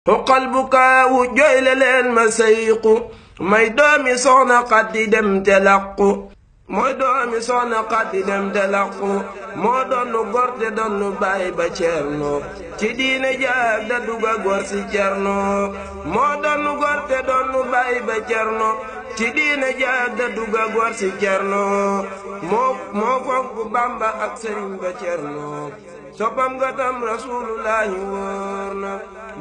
xuqal bu kaawu jooyle leen ma sayqu may doomi soxna Xadi dem te làqu mooy doomi soxna Xadi dem te làqu moo doonu gor te doonu baay ba Cerno ci diine jaag da duga gor si Cerno moo doonu gor te doonu baay ba Cerno ci diine jaag da duga gor si Cerno moo fonk Bamba ak Sëriñ ba Cerno soppam nga tam Rasulullaahi wóor na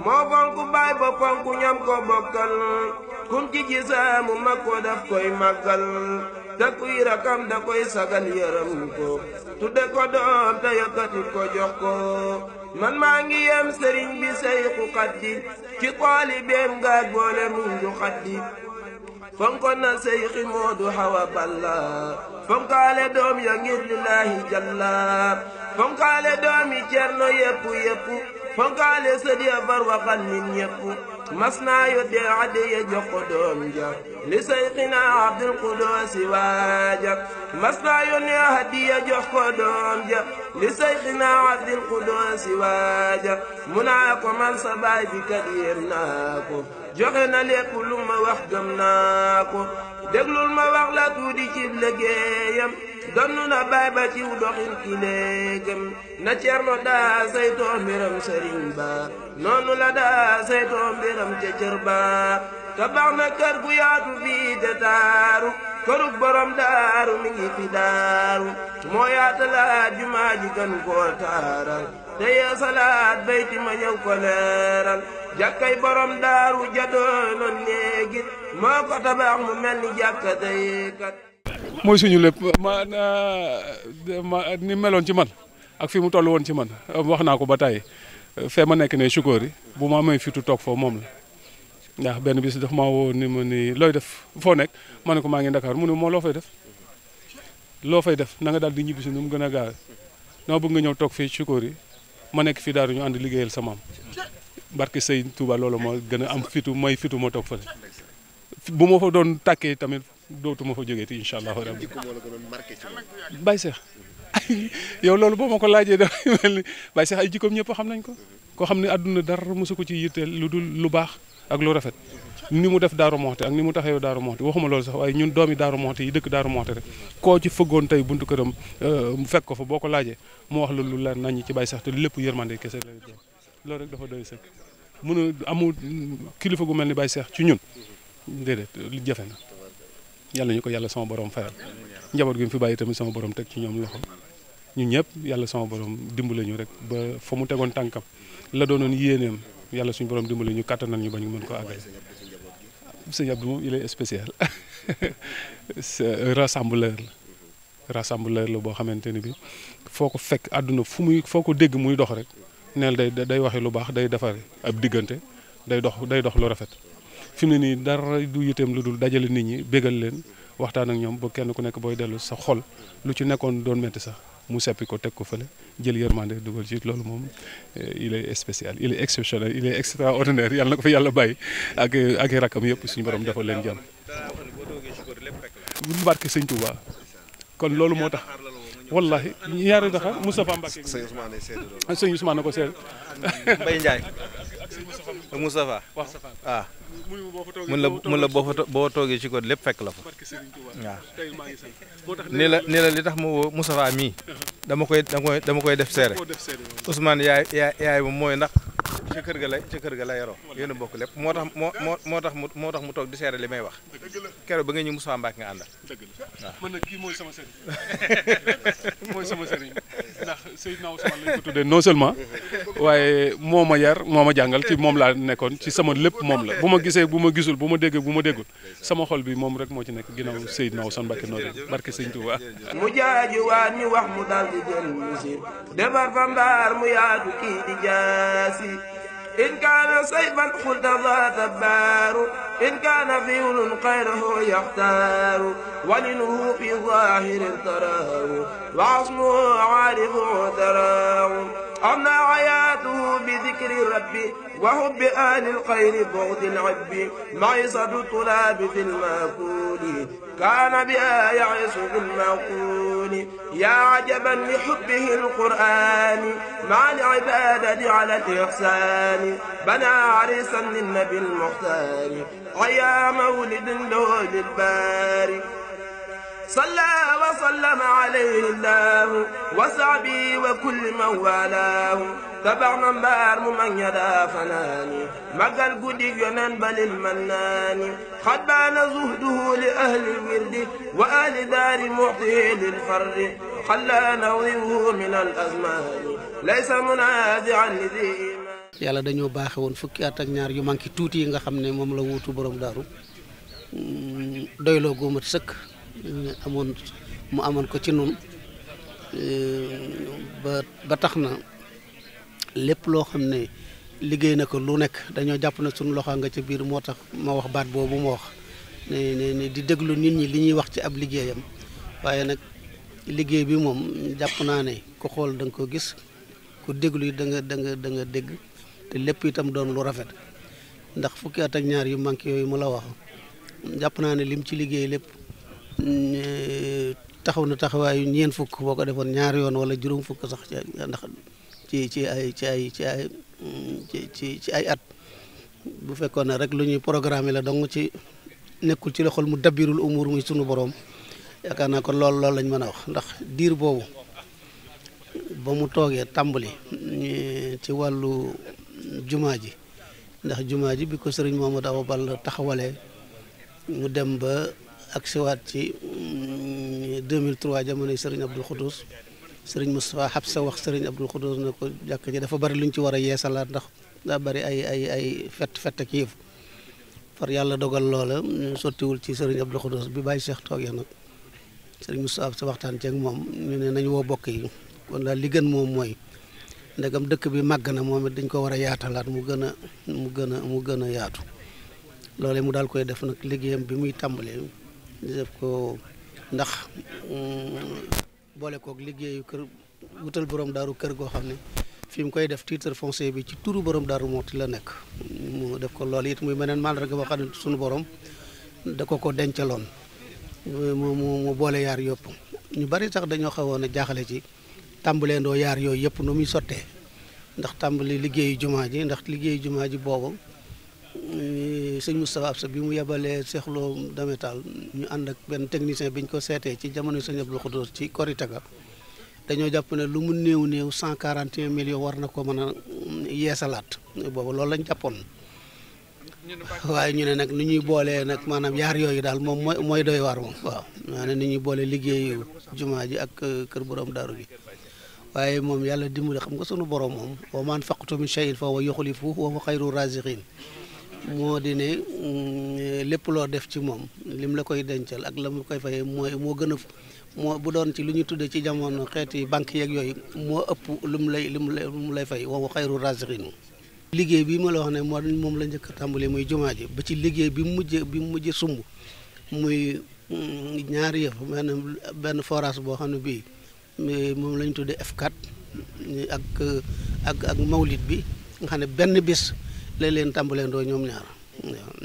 moo fonk baay ba fonk ñam ko bokkal kum ci gisaa mu mag ko daf koy màggal te kuy rakam da koy sagal yërëm ko tudde ko doom te yëkkati ko jox ko man maa ngi yem sëriñ bi Sayxu Xadi ci xooli beem ngaaj boole muñ du Xadi fonkoon na Seyxi Moodu Hawa Balla fonkaale doom ya ngir lillaahi jalla fonkaale doomi Cerno yépp fonkaale sëdi ya bar waxal nit ñépp mas naa yóddee addiya jox ko doom ja li Seyxina Abdul Quddoosi waaja mas naa yónnee addiya jox ko doom ja li Seyxina Abdul Quddoosi waaja mu naa ko man sa baay bi kat yéem naa ko joxe na lépp lu ma wax gëm naa ko déglul ma wax la tuuti ci liggéeyam donnu na baay ba ciw doxin ki léegam na Cerno daa saytoo mbiram sëriñ ba noonu la daa saytoo mbiram ca cër ba tabax na kër gu yaatu fii te taaru kërug borom daaru mi ngi fi daaru moo yaatalaat jumaa ji gën koo taaral te yeesalaat bayti ma ñëw ko leeral jàkkay borom daaru jadoonoon léegi moo ko tabax mu mel ni jàkka day kat mooy suñu lépp ni meloon ci man ak fi mu toll woon ci man wax naa ko ba tey fee ma nekk ne Choukoori bu ma amee fitu toog foofu moom la ndax benn bis daf maa woo ni ma ni looy def foo nekk ma ne ko maa ngi Dakar mu ne moo loo fay def na nga daal di ñibbisi nu mu gën a gaawe dama bëgg nga ñëw toog fii Choukoori ma nekk fii daaru ñu ànd liggéeyal sa maam barke Sëy Tuuba loolu moo gën a am fitu ma toog fële bu ma fa doon tàkkee tamit dootuma fa jógee ti incha allahu rabbi Baye Cheikh yow loolu boo ma ko laajee dafa mel ni Baye Cheikh ay jikkoom ñëpp xam nañ ko koo xam ne àdduna dara mosu ko ci yitteel lu dul lu baax ak lu rafet ni mu def Daaru Moxti ak ni mu taxawee Daaru Moxti waxuma loolu sax waaye ñun doomi Daaru Moxti yi dëkk Daaru Moxti rek koo ci fëggoon tey buntu këram mu fekk ko fa boo ko laajee mu wax la lu leer naññ ci Baye Cheikh te lépp yërmande kese la loolu rek dafa doy sëkk mënu amul kilifa gu mel ni Baye Cheikh ci ñun déedéet lu jafe na yàlla ñu ko yàlla sama borom fayal njaboot gi mu fi bàyyi tamit sama borom teg ci ñoom loxo ñun ñëpp yàlla sama borom dimbale ñu rek ba fa mu tegoon tànkam la doonoon yéeneem yàlla suñu borom dimbale ñu kàttanal ñu ba ñu mën ko àggale. Sëñ Abdou moom il est spécial rassembleur la boo xamante ni bi foo ko fekk àdduna foo ko dégg muy dox rek neel day waxe lu baax day defare ab diggante day dox lu rafet. fi mu ne nii dara du yiteem lu dul dajale nit ñi bégal leen waxtaan ak ñoom ba kenn ku nekk booy dellu sa xol lu ci nekkoon doon metti sax mu seppi ko teg ko fële jël yërmande dugal ci loolu moom il est spécial il est exceptionnel il est extraordinaire yàlla na ko fa yàlla bàyyi ak i rakkam yëpp suñu borom defal leen jàmm. barke Sëñ Touba kon loolu moo tax wallahi ñaari daxar Moustapha Mbacke sëñ Ousmane na ko seet Mbaye Ndiaye ak Moustapha waaw mun la boo toogee ci ko lépp fekk la fa waaw ni la li tax ma woo Moustapha mii dama koy def seere Ousmane yaay moom mooy ndax ca kër ga la yaroo yéen a bokk lépp moo tax mu toog di seere li may wax keroog ba nga ñu Moustapha Mbacke nga àndal waaw man nag kii mooy sama sëriñ ndax Seydina Ousmane lañ ko tuddee non seulement waaye moo ma yar moo ma jàngal ci moom laa nekkoon ci sama lépp moom la bu ma gisee bu ma gisul bu ma déggee bu ma déggul sama xol bi moom rek moo ci nekk ginnaaw Seydina Ousmane Mbacke noonu barke Sëñ Touba mu jaaju waa ñu wax mu dal di jël si defar fa mbaar mu yaatu kii di jaasi in kaana sayfan xulta zaata baaru in kaana fiwlun xayrahu yaxtaaru walinuhu fi zaahirin taraahu wa asmuhu aarifu taraahu أمنى حياته بذكر ربي وحب آل الخير بغض العب معيصة التراب في المأكول كان بها يعيش في المعقول يا عجبا لحبه القرآن مع العبادة على الإحسان بنى عريسا للنبي المختار عيا مولد له للباري صلى وسلم عليه الله وصحبه وكل من والاه تبعنا مبار من يدا فناني مقال قديك ينان بل المناني قد بان زهده لأهل الورد وآل دار معطيه للفرد خلى نويه من الأزمان ليس منازعا لذي yàlla dañoo baaxe woon fukki at ak ñaar yu manki tuuti yi nga xam ne moom la wuutu borom daaru doyloo gu mat sëkk mu amoon ko ci nun ba tax na lépp loo xam ne liggéey na ko lu nekk dañoo jàpp na suñu loxo nga ca biir moo tax ma wax baat boobu ma wax ne di déglu nit ñi li ñuy wax ci ab liggéeyam waaye nag liggéey bi moom jàpp naa ne ku xool da nga ko gis ku déglu yi da nga dégg te lépp itam doon lu rafet ndax fukki at ak ñaar yu manqué yooyu mu la wax jàpp naa ne lim ci liggéey lépp taxaw na taxawaayu ñeen fukk boo ko defoon ñaar yoon wala juróom fukk sax ndax ci ay at bu fekkoon ne rek lu ñuy programme la dong ci nekkul ci loxol mu dabbirul umur muy sunu borom yaakaar naa kon loolu lañ mën a wax ndax diir boobu ba mu toogee tàmbali ci wàllu jumaa ji ndax jumaa ji bi ko sëriñ Mamadou Awa Balla taxawalee mu dem ba ak siwaat ci 2003 jamonoy sëriñ Abdul Xuddus sëriñ Moustapha Habsa wax sëriñ Abdul Xuddus ne ko jàkk ji dafa bari luñ ci war a yeesalaat ndax daa bari ay fett ak yëf far yàlla dogal loola sottiwul ci sëriñ Abdul Xuddus bi bàyyi Cheikh toogee nag sëriñ Moustapha Habsa waxtaan ceeg moom ñu ne nañ woo bokk yi kon daal li gën moom mooy ndegam dëkk bi màgg na moom it dañ ko war a yaatalaat mu gën a yaatu loole mu daal koy def nag liggéeyam bi muy tàmbalee def ko ndax boole kook liggéeyu kër wutal borom daaru kër goo xam ne fi mu koy def titre foncier bi ci turu borom daaru Muxti la nekk mu def ko loolu it muy meneen mandarga boo xam ne sunu borom da ko dencaloon mu boole yaar yëpp ñu bari sax dañoo xawoon a jaaxale ci tàmbalee ndoo yaar yooyu yëpp nu muy sottee ndax tàmbali liggéeyu jumaa ji ndax liggéeyu jumaa ji boobu sëñ Moustapha Absa bi mu yebalee seexloo dametal ñu ànd ak benn technicien bi ñu ko seetee ci jamono sëñ Abdul Xuddus ci Korite ga dañoo jàpp ne lu mu néew 141 millions war na ko mën a yeesalaat boobu loolu lañ jàppoon waaye ñu ne nag ni ñuy boolee nag maanaam yaar yooyu daal moom mooy doy waar moom waaw maanaam ni ñuy boole liggéeyu jumaa ji ak kër borom daaru gi waaye moom yàlla dimbali xam nga sunu borom moom wa maa anfaqtum min shay'in fa huwa yukhlifuhu wa huwa khayru raziqin moo di ne lépp loo def ci moom lim la koy dencal ak la mu koy fayee moo gën a moo bu doon ci lu ñu tuddee ci jamono xeeti banque yeeg yooyu moo ëpp lu mu lay fay wa huwa khayru raziqin liggéey bi ma la wax ne moom la njëkk a tàmbali muy jumaa ji ba ci liggéey bi mu mujj sumb muy ñaari yëf maanaam benn forage boo xam ne bii moom la ñu tuddee F4 ak mawlid bi nga xam ne benn bis lañ leen tàmbalee ndoo ñoom ñaar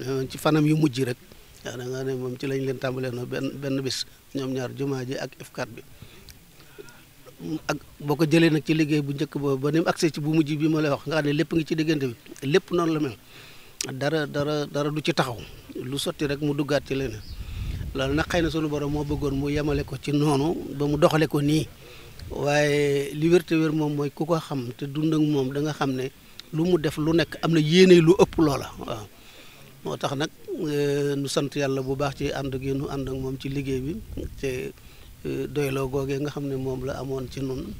waaw ci fanam yu mujj rek waaw da nga ne moom ci lañ leen tàmbalee ndoo benn bis ñoom ñaar jumaa ji ak F4 bi ak boo ko jëlee nag ci liggéey bu njëkk boobu ba ni mu accès ci bu mujj bi ma lay wax nga xam ne lépp ngi ci diggante bi lépp noonu la mel dara du ci taxaw lu sotti rek mu duggaat ci leneen loolu nag xëy na sunu borom moo bëggoon mu yemale ko ci noonu ba mu doxale ko nii waaye li wér te wér moom mooy ku ko xam te dund ak moom da nga xam ne lu mu def lu nekk am na yéene lu ëpp loola waaw moo tax nag nu sant yàlla bu baax ci ànd gi nu ànd ak moom ci liggéey bi te doyloo googee nga xam ne moom la amoon ci nun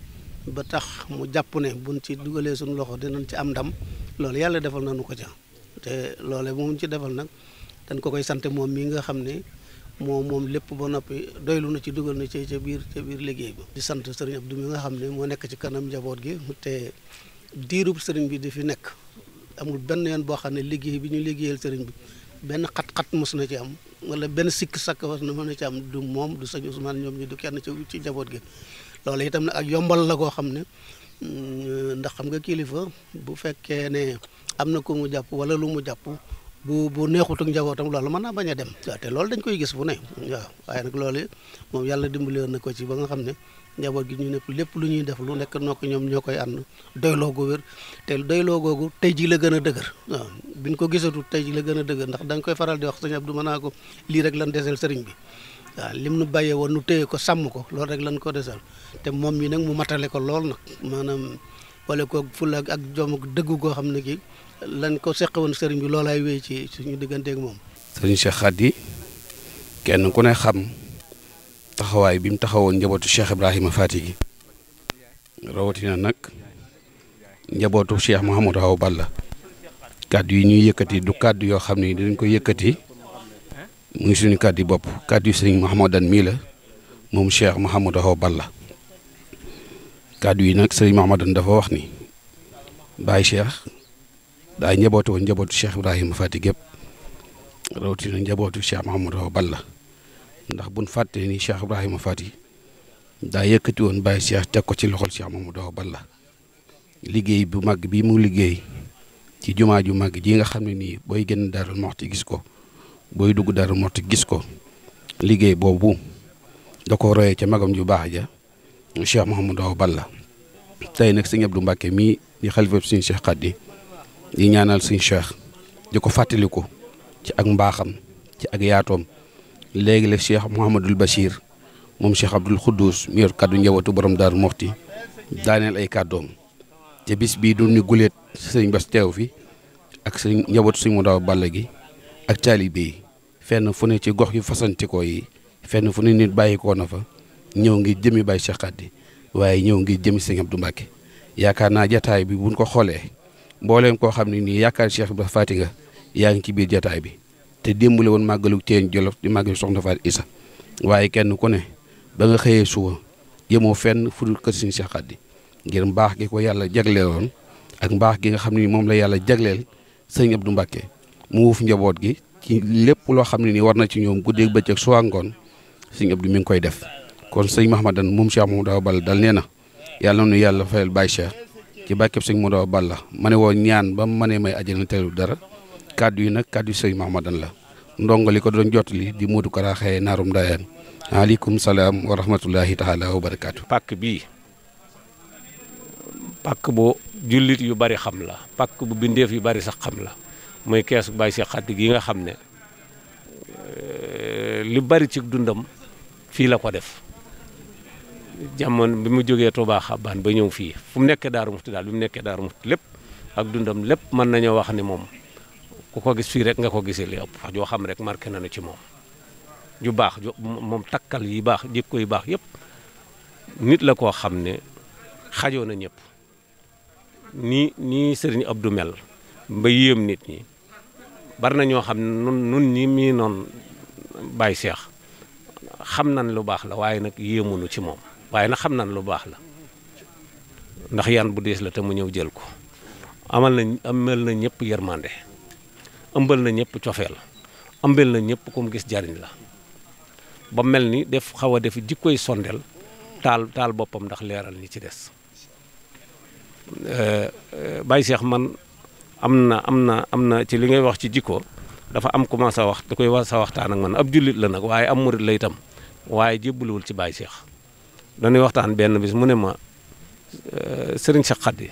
ba tax mu jàpp ne buñ ci dugalee suñu loxo dinañ ci am ndam loolu yàlla defal nañu ko ca te loole moom ci defal nag dañ ko koy sant moom mi nga xam ne moom lépp ba noppi doylu na ci dugal na ci ca biir liggéey bi di sant sëriñ Abdou mi nga xam ne moo nekk ci kanam njaboot gi te diirub sëriñ bi di fi nekk amul benn yoon boo xam ne liggéey bi ñu liggéeyal sëriñ bi benn xat-xat mos na ci am wala benn sikk sakk was na mën na ci am du moom du sëñ Ousmane ñoom ñi du kenn ci njaboot gi loolu itam nag ak yombal la koo xam ne ndax xam nga kilifa bu fekkee ne am na ko mu jàpp wala lu mu jàpp bu neexut ak njabootam loolu mën naa bañ a dem waaw te loolu dañ koy gis bu ne waaw waaye nag loolu moom yàlla dimbali woon na ko ci ba nga xam ne njaboot gi ñu nepp lépp lu ñuy def lu nekk noo ko ñoom ñoo koy ànd doyloo gu wér te doyloo googu tey ji la gën a dëgër waaw biñ ko gisatu tey ji la gën a dëgër ndax dañ koy faral di wax sëñ Abdou mën naa ko lii rek lan desel sëriñ bi waaw lim nu bàyyee woon nu téye ko sàmm ko loolu rek lan ko desal te moom mi nag mu matale ko lool nag maanaam wala ko fulla ak jom ak dëggu goo xam ne ki lan ko seqe woon sëriñ bi loolaay wéy ci suñu digganteeg moom. sëriñ Cheikh Khady kenn ku ne xam taxawaay bi mu taxawoon njabootu Cheikh Ibrahima Fati gi rawatina nag njabootu Cheikh Mouhamadou Awa Balla kàddu yi ñuy yëkkati du kàddu yoo xam ne dinañ ko yëkkati muy suñu kàddu yi bopp kàddu yi sëriñ Mouhamadan mii la moom Cheikh Mouhamadou Awa Balla kàddu yi nag sëriñ Mouhamadan dafa wax ni Baye Cheikh daa njabootu woon njabootu Cheikh Ibrahima Fati gépp rawatina njabootu Cheikh Mouhamadou Awa Balla ndax buñ fàttee ni Cheikh Ibrahima Fati daa yëkkati woon Baye Cheikh teg ko ci loxol Cheikh Mouhamadou Awa Balla liggéey bu mag bi mu liggéey ci jumaa ju mag ji nga xam ne nii booy génn Daaru Muxti gis ko booy dugg Daaru Muxti gis ko liggéey boobu da ko royee ca magam ju baax ja Cheikh Mouhamadou Awa Balla tey nag sëñ Abdou Mbacke mii di xalifa sëñ Cheikh Khady di ñaanal sëñ Cheikh di ko fàttaliku ci ak mbaaxam ci ak yaatoom léegi la Cheikh Mouhamadul Bachir moom Cheikh Abdoul Khoudous mi yor kaddu njabootu borom Daaru Muxti daaneel ay kàddoom te bis bii du ni guleet sëñ Bass teew fi ak sëñ njabootu sëñ Modou Awa Balla gi ak taalibe yi fenn fu ne ci gox yu fasantikoo yi fenn fu ne nit bàyyikoo na fa ñëw ngi jëmi Baye Cheikh Khady waaye ñëw ngi jëmi sëñ Abdou Mbacke yaakaar naa jataay bi buñ ko xoolee mbooleem koo xam ne nii yaakaar Cheikh Ibrahima Fati nga yaa ngi ci biir jataay bi te démbale woon màggalu Teen Jolof di màggalu Soxna Faat Isa waaye kenn ku ne ba nga xëyee suba jëmoo fenn fu dul kër sëñ Cheikh Khady ngir mbaax gi ko yàlla jagleeloon ak mbaax gi nga xam ne moom la yàlla jagleel sëñ Abdou Mbacke mu wuuf njaboot gi ci lépp loo xam ne nii war na ci ñoom guddeeg bëccëg suba ngoon sëñ Abdou mi ngi koy def kon sëñ Mahamadan moom Cheikh Mouhamadou Awa Balla dal nee na yàlla nu yàlla fayal Baye Cheikh ci bàkkeb sëñ Mouhamadou Awa Balla ma ne woon ñaan ba mu mënee may àjjana teelu dara kàddu yi nag kàddu yi sëñ Mahamadan la ndongo li ko doon jottali di Modou Kara Xaye naarum Ndayane aleykum salaam wa rahmatullahi taala wa barakaatu. pàkk bii pàkk bu jullit yu bari xam la pàkk bu bindeef yu bari sax xam la mooy keesu Baye Cheikh Khady gi nga xam ne li bari ci dundam fii la ko def jamono bi mu jógee Touba Xabaan ba ñëw fii fu mu nekkee Daaru Muxti daal bi mu nekkee Daaru Muxti lépp ak dundam lépp mën nañoo wax ni moom ku ko gis fii rek nga ko gisee li ëpp wax joo xam rek marqué nañu ci moom ju baax moom takkal yi baax jikko yu baax yëpp nit la koo xam ne xajoo na ñëpp nii Sëriñ Abdou mel ba yéem nit ñi bari na ñoo xam ne nun ñi mii noonu Baye Cheikh xam nañ lu baax la waaye nag yéemunu ci moom waaye nag xam nañ lu baax la ndax yan bu dees la te mu ñëw jël ko amal na ñëpp yërmande ëmbal na ñëpp cofeel ëmbal na ñëpp ku mu gis jariñ la ba mel ni xaw a def jikkoy sondel taal boppam ndax leeral ñi ci des Baye Cheikh man am na ci li ngay wax ci jikko dafa am commencé wax da koy wax sa waxtaan ak man ab jullit la nag waaye am murit la itam waaye jébbaluwul ci Baye Cheikh dañuy waxtaan benn bis mu ne ma Sëriñ Cheikh Khady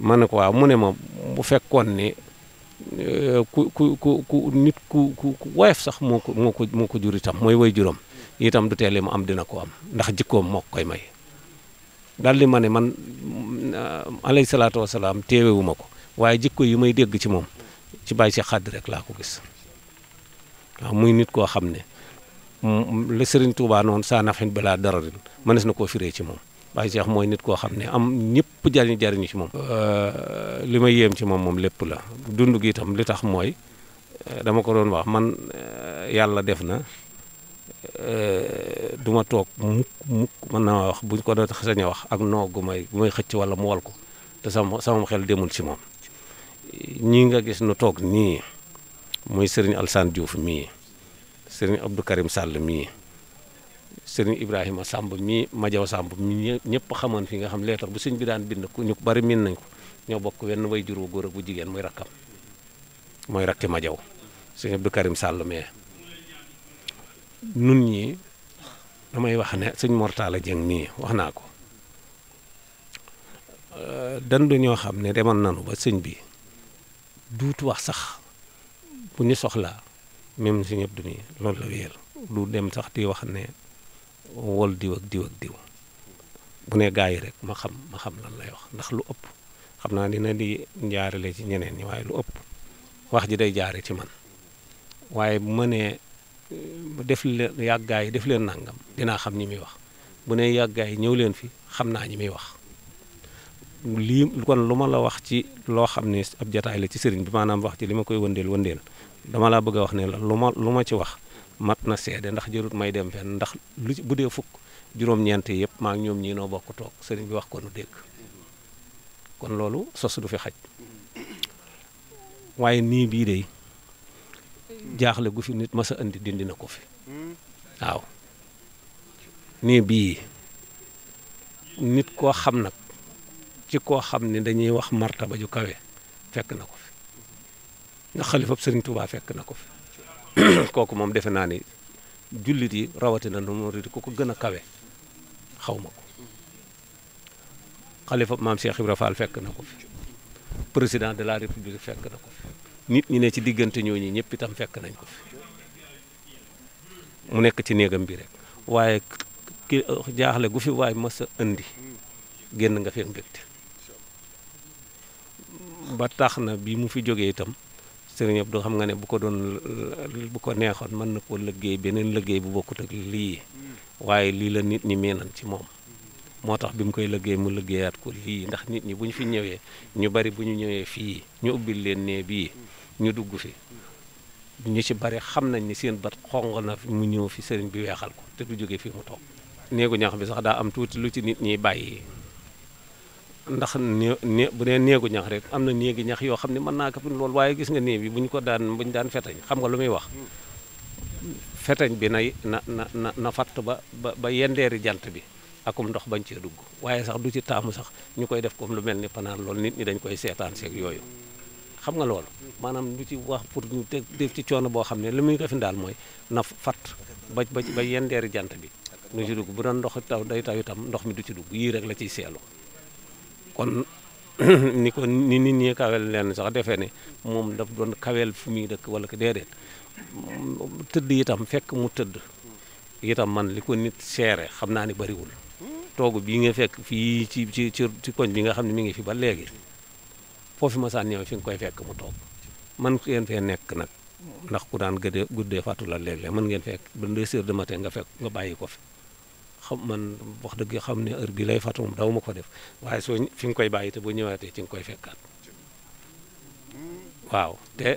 ma ne ko waaw mu ne ma bu fekkoon ni ku nit ku woyof sax moo ko jur itam mooy way juróom itam du teel mu am dina ko am ndax jikkoom moo koy may daal di ma ne man alayhi salaatu wasalaam téewewuma ko waaye jikko yi may dégg ci moom ci Baye Cheikh Khady rek laa ko gis waaw muy nit koo xam ne la Serigne Touba noonu saa nafin balaa dararin mënees na koo firee ci moom Baye Cheikh mooy nit koo xam ne am ñëpp jariñu ci moom. li ma yéem ci moom lépp la dund gi itam li tax mooy dama ko doon wax man yàlla def na du ma toog mukk mën naa wax buñ ko doon sañ a wax ak noo gu may xëcc wala mu wal ko te sama xel demul ci moom. ñii nga gis nu toog nii muy Serigne Alsane Diouf mii Serigne Abdou Karim Sall mii sëriñ Ibrahima Samb mi Majaw Samb mi ñëpp xamoon fi nga xam leetar bu sëñ bi daan bind ku ñu bari min nañ ko ñoo bokk wenn way jur wu góor ak bu jigéen muy rakkam mooy rakki Majaw sëñ Abdou Karim Sall mais nun ñi damay wax ne sëñ Mortala Dieng mii wax naa ko dandu ñoo xam ne demoon nanu ba sëñ bi duutu wax sax bu ñu soxlaa même sëñ Abdou mi loolu la wéer du dem sax di wax ne wol diw ak diw ak diw bu ne gaa yi rek ma xam lan lay wax ndax lu ëpp xam naa dina di njaarale ci ñeneen ñi waaye lu ëpp wax ji day jaare ci man waaye bu ma nee def leen yàgg gaa yi def leen nangam dinaa xam ñi muy wax bu ne yàgg gaa yi ñëw leen fi xam naa ñi muy wax lii kon lu ma la wax ci loo xam ne ab jataay la ci sëriñ bi maanaam wax ci li ma koy wëndeel dama laa bëgg a wax ne la lu ma ci wax mat na seede ndax jërut may dem fenn ndax lu bu dee fukk juróom-ñeent yëpp maa ngi ñoom ñii noo bokk toog sëriñ bi wax ko nu dégg kon loolu sos du fi xaj waaye nii bii de jaaxle gu fi nit masa andi dindi na ko fi waaw nii bii nit koo xam nag ci koo xam ne dañuy wax martaba ju kawe fekk na ko fi ndax xalifab sëriñ Touba fekk na ko fi kooku moom defe naa ni jullit yi rawatina nu mu ku ko gën a kawe xaw ma ko xalifab maam Cheikh Ibra Fall fekk na ko fi président de la république fekk na ko fi nit ñi ne ci diggante ñooñu ñëpp itam fekk nañ ko fi mu nekk ci néegam bi rek waaye ki jaaxle gu fi waay mës a indi génn nga fekk mbégte ba tax na bi mu fi jógee itam sëriñ Abdou xam nga ne bu ko neexoon mën na koo liggéey beneen liggéey bu bokkut ak lii waaye lii la nit ñi meenan ci moom moo tax bi mu koy liggéey mu liggéeyaat ko lii ndax nit ñi bu ñu fi ñëwee ñu bari bu ñu ñëwee fii ñu ubbil leen ne bii ñu dugg fi ñu ci bari xam nañ ni seen bat xong na mu ñëw fi sëriñ bi weexal ko te du jógee fii mu toog néegu ñax bi sax daa am tuuti lu ci nit ñi bàyyi ndax bu dee néegu ñax rek am na néegi ñax yoo xam ne mën naa ko fi loolu waaye gis nga néeg bi bu ñu daan fetañ xam nga lu muy wax fetañ bi na fatt ba yendeeri jant bi akum ndox bañ cee dugg waaye sax du ci taamu sax ñu koy def comme lu mel ni panaan loolu nit ñi dañ koy seetaan seeg yooyu xam nga loolu maanaam du ci wax pour ñu def ci coono boo xam ne li muy ko fi daal mooy na fatt ba yendeeri jant bi nu ci dugg bu doon ndox taw day taw itam ndox mi du ci dugg yii rek la ciy seelu kon ni ko ni nit ñi kawel leen sax defee ne moom daf doon kawel fu muy dëkk wala ko déedéet tëdd itam fekk mu tëdd itam man li ko nit seere xam naa ne bariwul toogu bii nga fekk fii ci koñ bi nga xam ne mi ngi fi ba léegi foofu ma saan ñëw fi nga koy fekk mu toog man ngeen fee nekk nag ndax ku daan guddee fàttu la léeg-léeg mën ngeen fekk ba 2 heures de matin nga fekk nga bàyyi ko fi xam man wax dëgg xam ne heure bi lay fàttu moom daw ma ko def waaye soo fi nga koy bàyyi te boo ñëwaatee ci nga koy fekkaat waaw te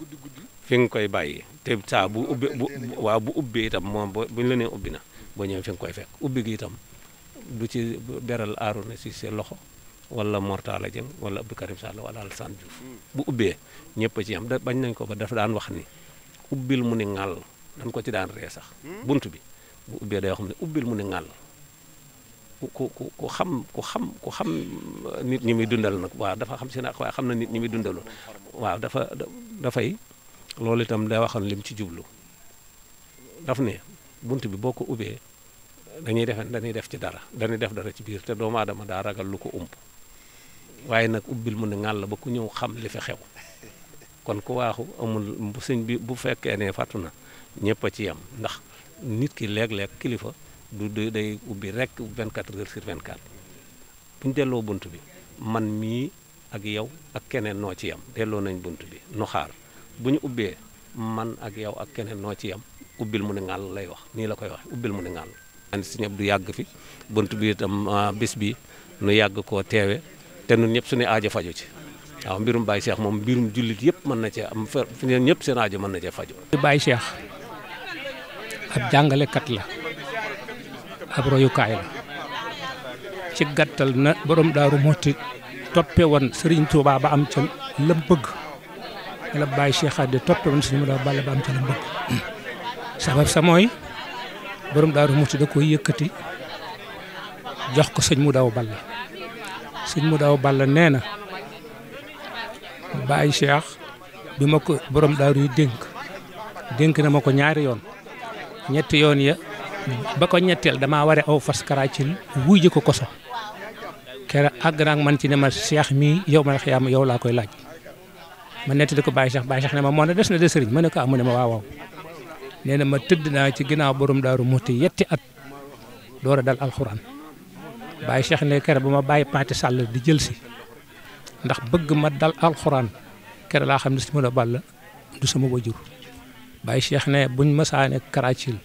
fi nga koy bàyyi te saa bu ubbee itam moom buñu la nee ubbi na boo ñëwee fi nga koy fekk ubbi gi itam du ci beral Arouna Cissé loxo wala Mortala Dieng wala Abdou Karim Sall wala Alassane Diouf bu ubbee ñëpp a ci am bañ nañ ko ba dafa daan wax ni ubbil mu ni ŋàll dañ ko ci daan ree sax bunt bi bu ubbee day xam ne ubbil mu ni ŋàll ku xam nit ñi muy dundal nag waaw dafa xam seen ak waaye xam na nit ñi muy dundaloon waaw dafay loolu itam day waxoon lim ci jublu daf ne bunt bi boo ko ubbee dañuy def ci dara dañuy def dara ci biir te doomu aadama daa ragal lu ko ump waaye nag ubbil mu ne ŋàll ba ku ñëw xam li fi xew kon ku waaxu amul sëñ bi bu fekkee ne fàttu na ñëpp a ci yam ndax nit ki léeg-léeg kilifa du day ubbi rek 24 heures sur 24 bu ñu delloo bunt bi man mii ak yow ak keneen noo ci yam delloo nañ bunt bi nu xaar bu ñu ubbee man ak yow ak keneen noo ci yam ubbil mu ne ŋàll lay wax nii la koy wax ubbil mu ne ŋàll ani si ñëpp du yàgg fi bunt bi itam bis bi nu yàgg koo teewe te nun ñëpp suñu aajo faju ci waaw mbirum Baye Cheikh moom mbirum jullit yëpp mën na cee am ñëpp seen aajo mën na cee faju Baye Cheikh ab jàngalekat la ab royukaay la ci gàttal na borom Daaru Muxti toppe woon Serigne Touba ba am ca lam bëgg la Baye Cheikh di toppe woon Serigne Touba ba am ca lam bëgg sabab sa mooy borom Daaru Muxti da koy yëkkati jox ko sëñ mu daw Balla sëñ mu daw Balla nee na Baye Cheikh bi ma ko borom daaru yi dénk na ma ko ñaari yoon ñetti yoon ya ba ko ñetteel damaa ware aw fas karaacil wuy ji ko koso kere àgg naa ak man ci ne ma Cheikh mii yow ma xiyaam yow laa koy laaj ma nettali ko Baye Cheikh ne ma moo ne des na de sëriñ ma ne ko mu ne ma waaw waaw nee na ma tëdd naa ci ginnaaw borom Daaru Muxti yetti at door a dal alxuraan Baye Cheikh ne kere ba ma bàyyi Paate Sàll di jël si ndax bëgg ma dal alxuraan kere laa xam ne si mën a ball du sama wajur Baye Cheikh ne buñ masaane karaacil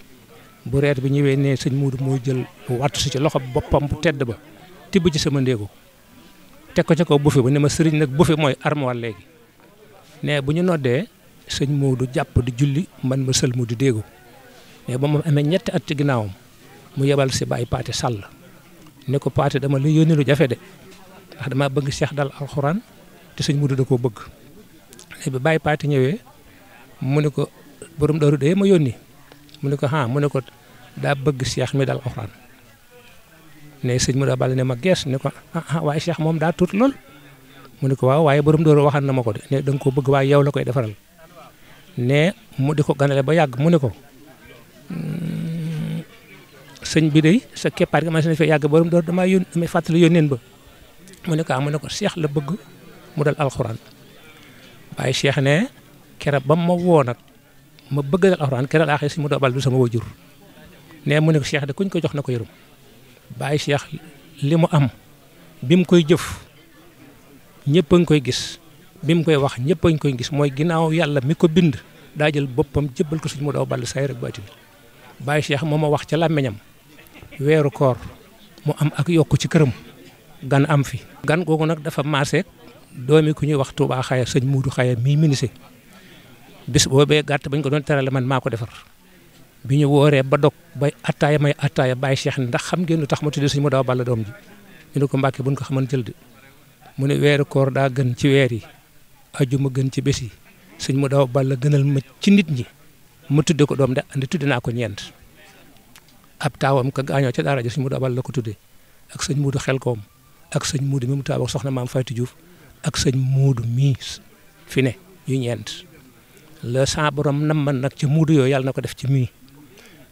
bu reer bi ñëwee ne sëñ Muudu mooy jël wattu si ci loxo boppam bu tedd ba tibb ci sama ndéego teg ko ca kaw bufe ba ne ma sëriñ nag bufe mooy armoire léegi ne bu ñu noddee sëñ Muudu jàpp di julli man ma sël mu di déego ne ba mu amee ñetti at ci ginnaawam mu yebal si Baye Paate Sàll ne ko Paate dama la yónni lu jafe de ndax dama bëgg Cheikh dal alxuraan te sëñ Muudu da koo bëgg ne bi Baye Paate ñëwee mu ne ko borom Daaru de ma yónni mu ne ko mu ne ko daa bëgg Cheikh mi dal alxuraan ne sëñ Muudu Balla ne ma gees ne ko waaye Cheikh moom daa tuut lool mu ne ko waaw waaye borom Daaru waxal na ma ko de ne da nga koo bëgg waaye yow la koy defaral ne mu di ko ganale ba yàgg mu ne ko sëñ bi de sa keppaar gi ma seen fee yàgg borom Daaru damay fàttali yónneen ba mu ne ko Cheikh la bëgg mu dal alxuraan waaye Cheikh ne kere ba ma woo nag ma bëgg dal alxuraan kere laa xëy sëñ Muudu Balla du sama wajur ne mu ne ko Cheikh de kuñ ko jox na ko yërëm Baye Cheikh li mu am bi mu koy jëf ñëpp a ngi koy gis bi mu koy wax ñëpp a ngi koy gis mooy ginnaaw yàlla mi ko bind daa jël boppam jébbal ko sëñ Muudu Balla say rek baatin Baye Cheikh moo ma wax ca làmmiñam weeru koor mu am ak yokku ci këram gan am fi gan googu nag dafa maase doomi ku ñuy wax Touba Xaya sëñ Muudu Xaya mii ministre bis boobee gàtt bañ ko doon terale man maa ko defar bi ñu wooree ba dog bay attaaya may attaaya Baye Cheikh ndax xam ngeen lu tax ma tuddee sëñ Muudu Balla doom ji ñu ne ko Mbàkke buñ ko xaman jël de mu ne weeru koor daa gën ci weer yi ajuma gën ci bés yi sëñ Muudu Balla gënal ma ci nit ñi ma tudde ko doom de andi tudde naa ko ñeent ab taawam ka gaañoo ca daara ja sëñ Muudu Balla la ko tuddee ak sëñ Muudu Xelkoom ak sëñ Muudu mi mu taaw ak soxna maam Fatou Diouf ak sëñ Muudu mii fi ne yu ñeent la sa borom nam man nag ci Muudu yooyu yàlla na ko def ci mii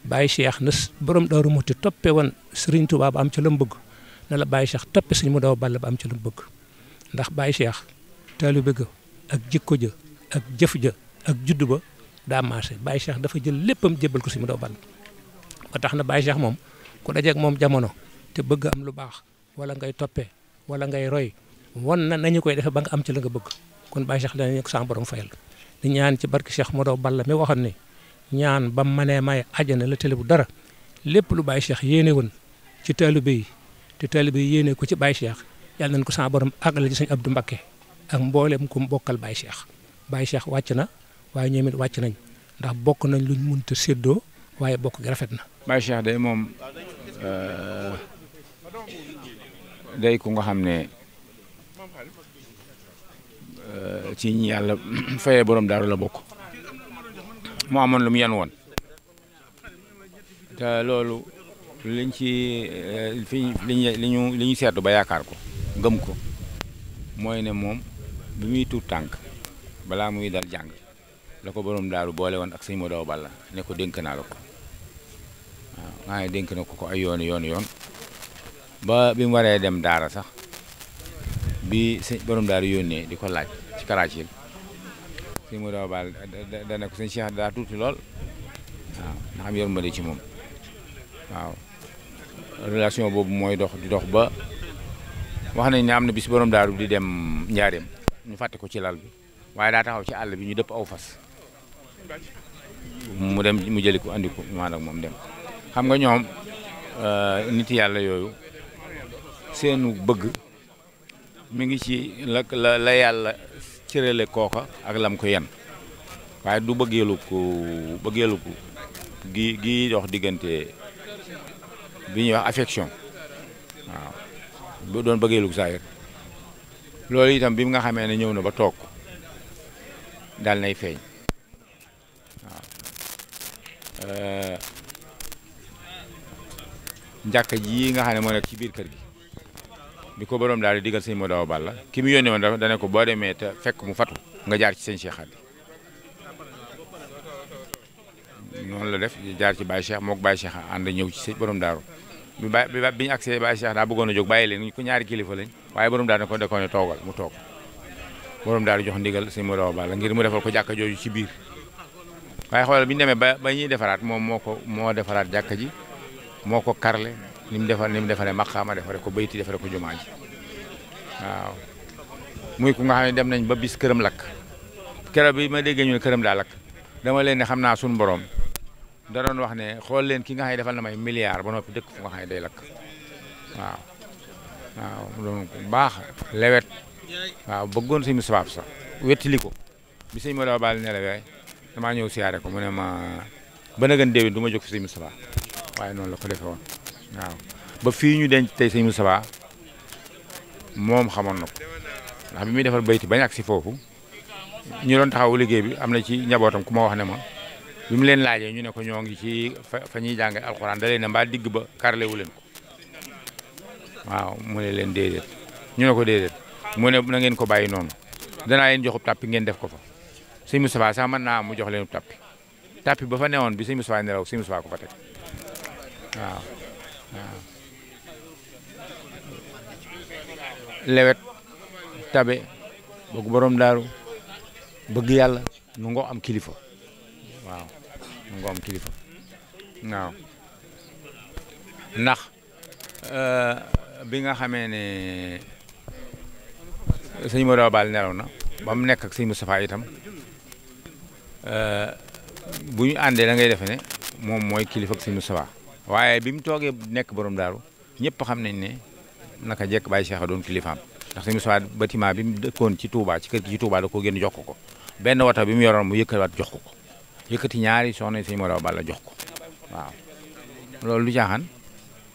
Baye Cheikh na borom Daaru Muxti toppe woon Serigne Touba ba am ca la mu bëgg na la Baye Cheikh toppe sëñ Muudu Balla ba am ca la mu bëgg ndax Baye Cheikh taalibe ga ak jikko ja ak jëf ja ak juddu ba daa marché Baye Cheikh dafa jël léppam jébbal ko sëñ Muudu Balla ba tax na Baye Cheikh moom ku dajeeg moom jamono te bëgg am lu baax wala ngay toppee wala ngay roy won na nañu koy defee ba nga am ci la nga bëgg kon Baye Cheikh danañu ko sa borom fayal di ñaan ci barke Cheikh Muudu Balla mi waxoon ne ñaan ba manee may ajana la télé bu dara lépp lu Baye Cheikh yéene woon ci taalibe yi te taalibe yi yéene ko ci Baye Cheikh yàlla nañ ko sa borom àggale ci sëñ Abdou Mbacké ak mboolem ku bokkal Baye Cheikh wàcc na waaye ñoom it wàcc nañ ndax bokk nañ luñ mënta séddoo waaye bokk gi rafet na. Baye Cheikh day moom day ku nga xam ne ci ñi yàlla fayee borom daaru la bokk mu amoon lu mu yan woon te loolu liñ ci li ñu seetlu ba yaakaar ko gëm ko mooy ne moom bi muy tuut tànk balaa muy dal jàng la ko borom daaru boole woon ak sëñ Muudu Balla ne ko dénk naa la ko waaw nga ne dénk na ko ay yoon ba bi mu waree dem daara sax bi sëñ borom daaru yónnee di ko laaj ci Karaacil sëñ Muudu Balla da ne ko sëñ Cheikh daa tuuti lool waaw nga xam yërmande ci moom waaw relation boobu mooy dox di dox ba wax nañ ne am na bis borom daaru di dem njaareem ñu fàtte ko ci lal bi waaye daa taxaw ci àll bi ñu dëpp aw fas mu dem mu jëli ko andi ko maanaam moom dem xam nga ñoom nit yàlla yooyu seenu bëgg mi ngi ci la yàlla cërale kooka ak lam ko yen waaye du bëggeelu ko gi dox diggante bi ñuy wax affection waaw bu doon bëggeelu saayir loolu itam bi nga xamee ne ñëw na ba toog daal nay feeñ waaw jàkka ji nga xam ne moo nekk ci biir kër gi bi ko borom daal di digal sëñ Modou Awa Balla ki mu yónnee woon dafa dane ko boo demee te fekk mu fatu nga jaar ci sëñ Cheikh Khady noonu la def jaar ci Baye Cheikh mook Baye Cheikh ànd ñëw ci sëñ borom daaru bi ñu agsee Baye Cheikh daa bëggoon a jóg bàyyi leen ko ñaari kilifa lañ waaye borom daal da ko ne toogal mu toog borom daal jox ndigal sëñ Modou Awa Balla ngir mu defal ko jàkka jooju ci biir waaye xoolal bi ñu demee ba ñuy defaraat moom moo defaraat jàkka ji moo ko karle ni mu defaree maqaama defare ko bayti defare ko jumaa ji waaw muy ku nga xam ne dem nañ ba bis këram lakk keroog bi ma déggee ñu ne këram daa lakk dama leen ne xam naa suñu borom da doon wax ne xool leen ki nga xam ne defal na may milliard ba noppi dëkk fu nga xam ne day lakk waaw doon baax lewet waaw bëggoon sëñ Moustapha sax wettili ko bi sëñ Modou Awa Balla nelawee damaa ñëw siyaare ko mu ne ma ba na gën déwén du ma jóg fi sëñ Moustapha waaye noonu la ko defee woon waaw ba fii ñu denc tey sëñ Moustapha moom xamoon na ko ndax bi muy defar bayti bañ ak si foofu ñu doon taxaw liggéey bi am na ci njabootam ku ma wax ne ma bi mu leen laajee ñu ne ko ñoo ngi ci fa ñuy jànge alxuraan da leen ne mbaa digg ba karle wu leen ko waaw mu ne leen déedéet ñu ne ko déedéet mu ne na ngeen ko bàyyi noonu danaa leen joxub tàppi ngeen def ko fa sëñ Moustapha sax mën naa mu jox leen tàppi ba fa newoon bi sëñ Moustapha nelaw sëñ Moustapha ko fa teg waaw lewet tabe bëgg borom daaru bëgg yàlla nu ngoo am kilifa waaw nu ngoo am kilifa waaw ndax bi nga xamee ne sëñ Modou Awa Balla nelaw na ba mu nekk ak sëñ Moustapha itam bu ñu àndee da ngay defe ne moom mooy kilifa ak sëñ Moustapha waaye bi mu toogee nekk borom daaru ñëpp xam nañ ne naka jekk Baye Cheikh doon kilifaam ndax sëñ Moustapha bâtiment bi mu dëkkoon ci Touba ci kër gi ci Touba da koo génn jox ko benn wata bi mu yoroon mu yëkkatiwaat jox ko yëkkati ñaari soxna sëñ Modou Awa Balla jox ko waaw loolu lu jaaxaan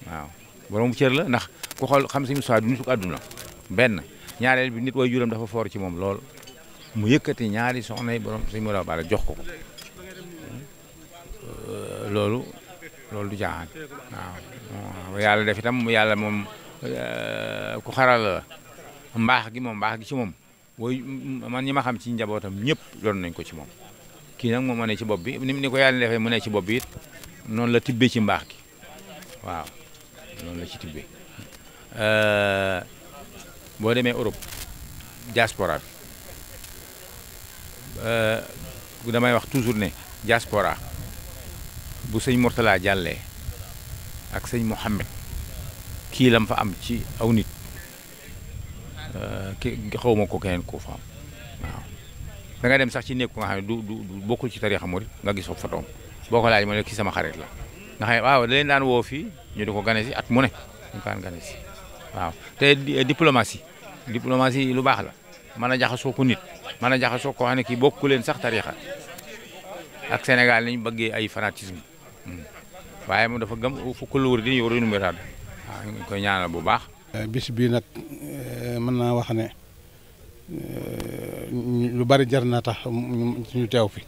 waaw borom cër la ndax ku xool xam sëñ Moustapha du nitu àdduna benn ñaareel bi nit way juram dafa foor ci moom lool mu yëkkati ñaari soxna yi borom sëñ Modou Awa Balla jox ko loolu du jaaxaan waaw yàlla def itam yàlla moom ku xaral la mbaax gi ci moom booy man ñi ma xam ci njabootam ñëpp doon nañ ko ci moom kii nag moom moo ne ci bopp bi ni ko yàlla defee mu ne ci bopp bi it noonu la tibbee ci mbaax gi waaw noonu la ci tibbee boo demee Europe diaspora bi damay wax toujours ne diaspora bu sëñ Mourtala jàllee ak sëñ Mouhamed kii lam fa am ci aw nit xaw ma ko keneen koo fa am waaw da nga dem sax ci nekk ko nga xam ne du bokkul ci tariixa murit nga gis fa fotoom boo ko laaj ma ne kii sama xarit la nga xam ne waaw da leen daan woo fii ñu di ko gane si at mu ne ñu ko daan gane si waaw te diplomatie lu baax la mën a jaxasoo ko nit mën a jaxasoo koo xam ne kii bokku leen sax tariixa ak Sénégal niñ bëggee ay fanatisme waaye moom dafa gëm fukk lu wër di yow renu miraad waaw ñu koy ñaanal bu baax. bis bii nag mën naa wax ne lu bari jar naa tax ñu teew fi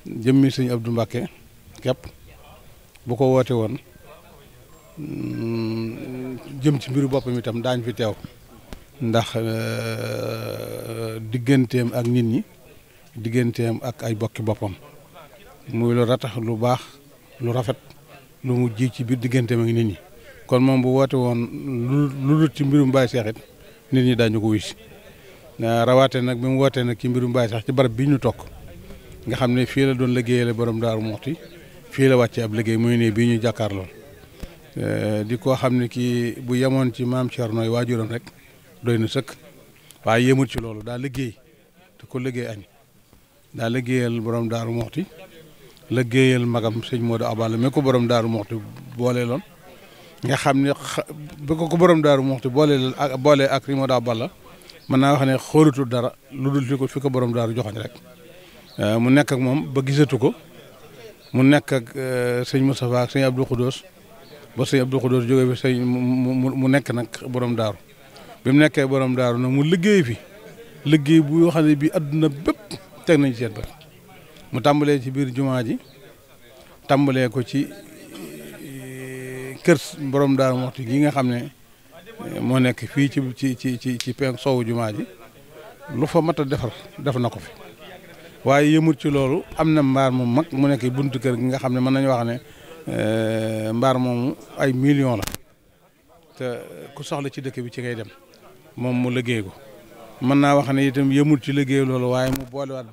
jëmmi sëñ Abdou Mbacké képp bu ko woote woon jëm ci mbiru boppam itam daañ fi teew ndax digganteem ak nit ñi digganteem ak ay bokki boppam muy lu ratax lu baax lu rafet lu mu ji ci biir digganteem ak nit ñi kon moom bu woote woon lu dul ci mbirum Baye Cheikh it nit ñi daañu ko wuy si rawaate nag bi mu wootee nag ci mbirum Baye Cheikh ci barab bi ñu tokk nga xam ne fii la doon liggéeyale borom Daaru Muxti fii la wàccee ab liggéey muy ne bii ñu jàkkaarloo di ko xam ne kii bu yemoon ci maam Thierno waajuram rek doy na sëkk waaye yemul ci loolu daa liggéey te ko liggéey añ daa liggéeyal borom Daaru Muxti liggéeyal magam sëñ Modou Awa Balla mi ko borom Daaru Muxti boole loon nga xam ne bi ko borom Daaru Muxti boole ak sëñ Modou Awa Balla mën naa wax ne xoolutul dara lu dul fi ko borom daaru joxoñ rek mu nekk ak moom ba gisatu ko mu nekk ak sëñ Moustapha ak sëñ Abdou Khoudous ba sëñ Abdou Khoudous jógee bi sëñ mu nekk nag borom daaru bi mu nekkee borom daaru nag mu liggéey fi liggéey bu yoo xam ne bii adduna bépp teg nañ seen bët mu tàmbalee ci biir jumaa ji tàmbalee ko ci kër borom Daaru Muxti gi nga xam ne moo nekk fii ci penk soowu jumaa ji lu fa mat a defar def na ko fi waaye yëmut ci loolu am na mbaar mu mag mu nekk buntu kër gi nga xam ne mën nañu wax ne mbaar moomu ay millions la te ku soxla ci dëkk bi ci ngay dem moom mu liggéey ko mën naa wax ne itam yëmut ci liggéey loolu waaye mu boolewaat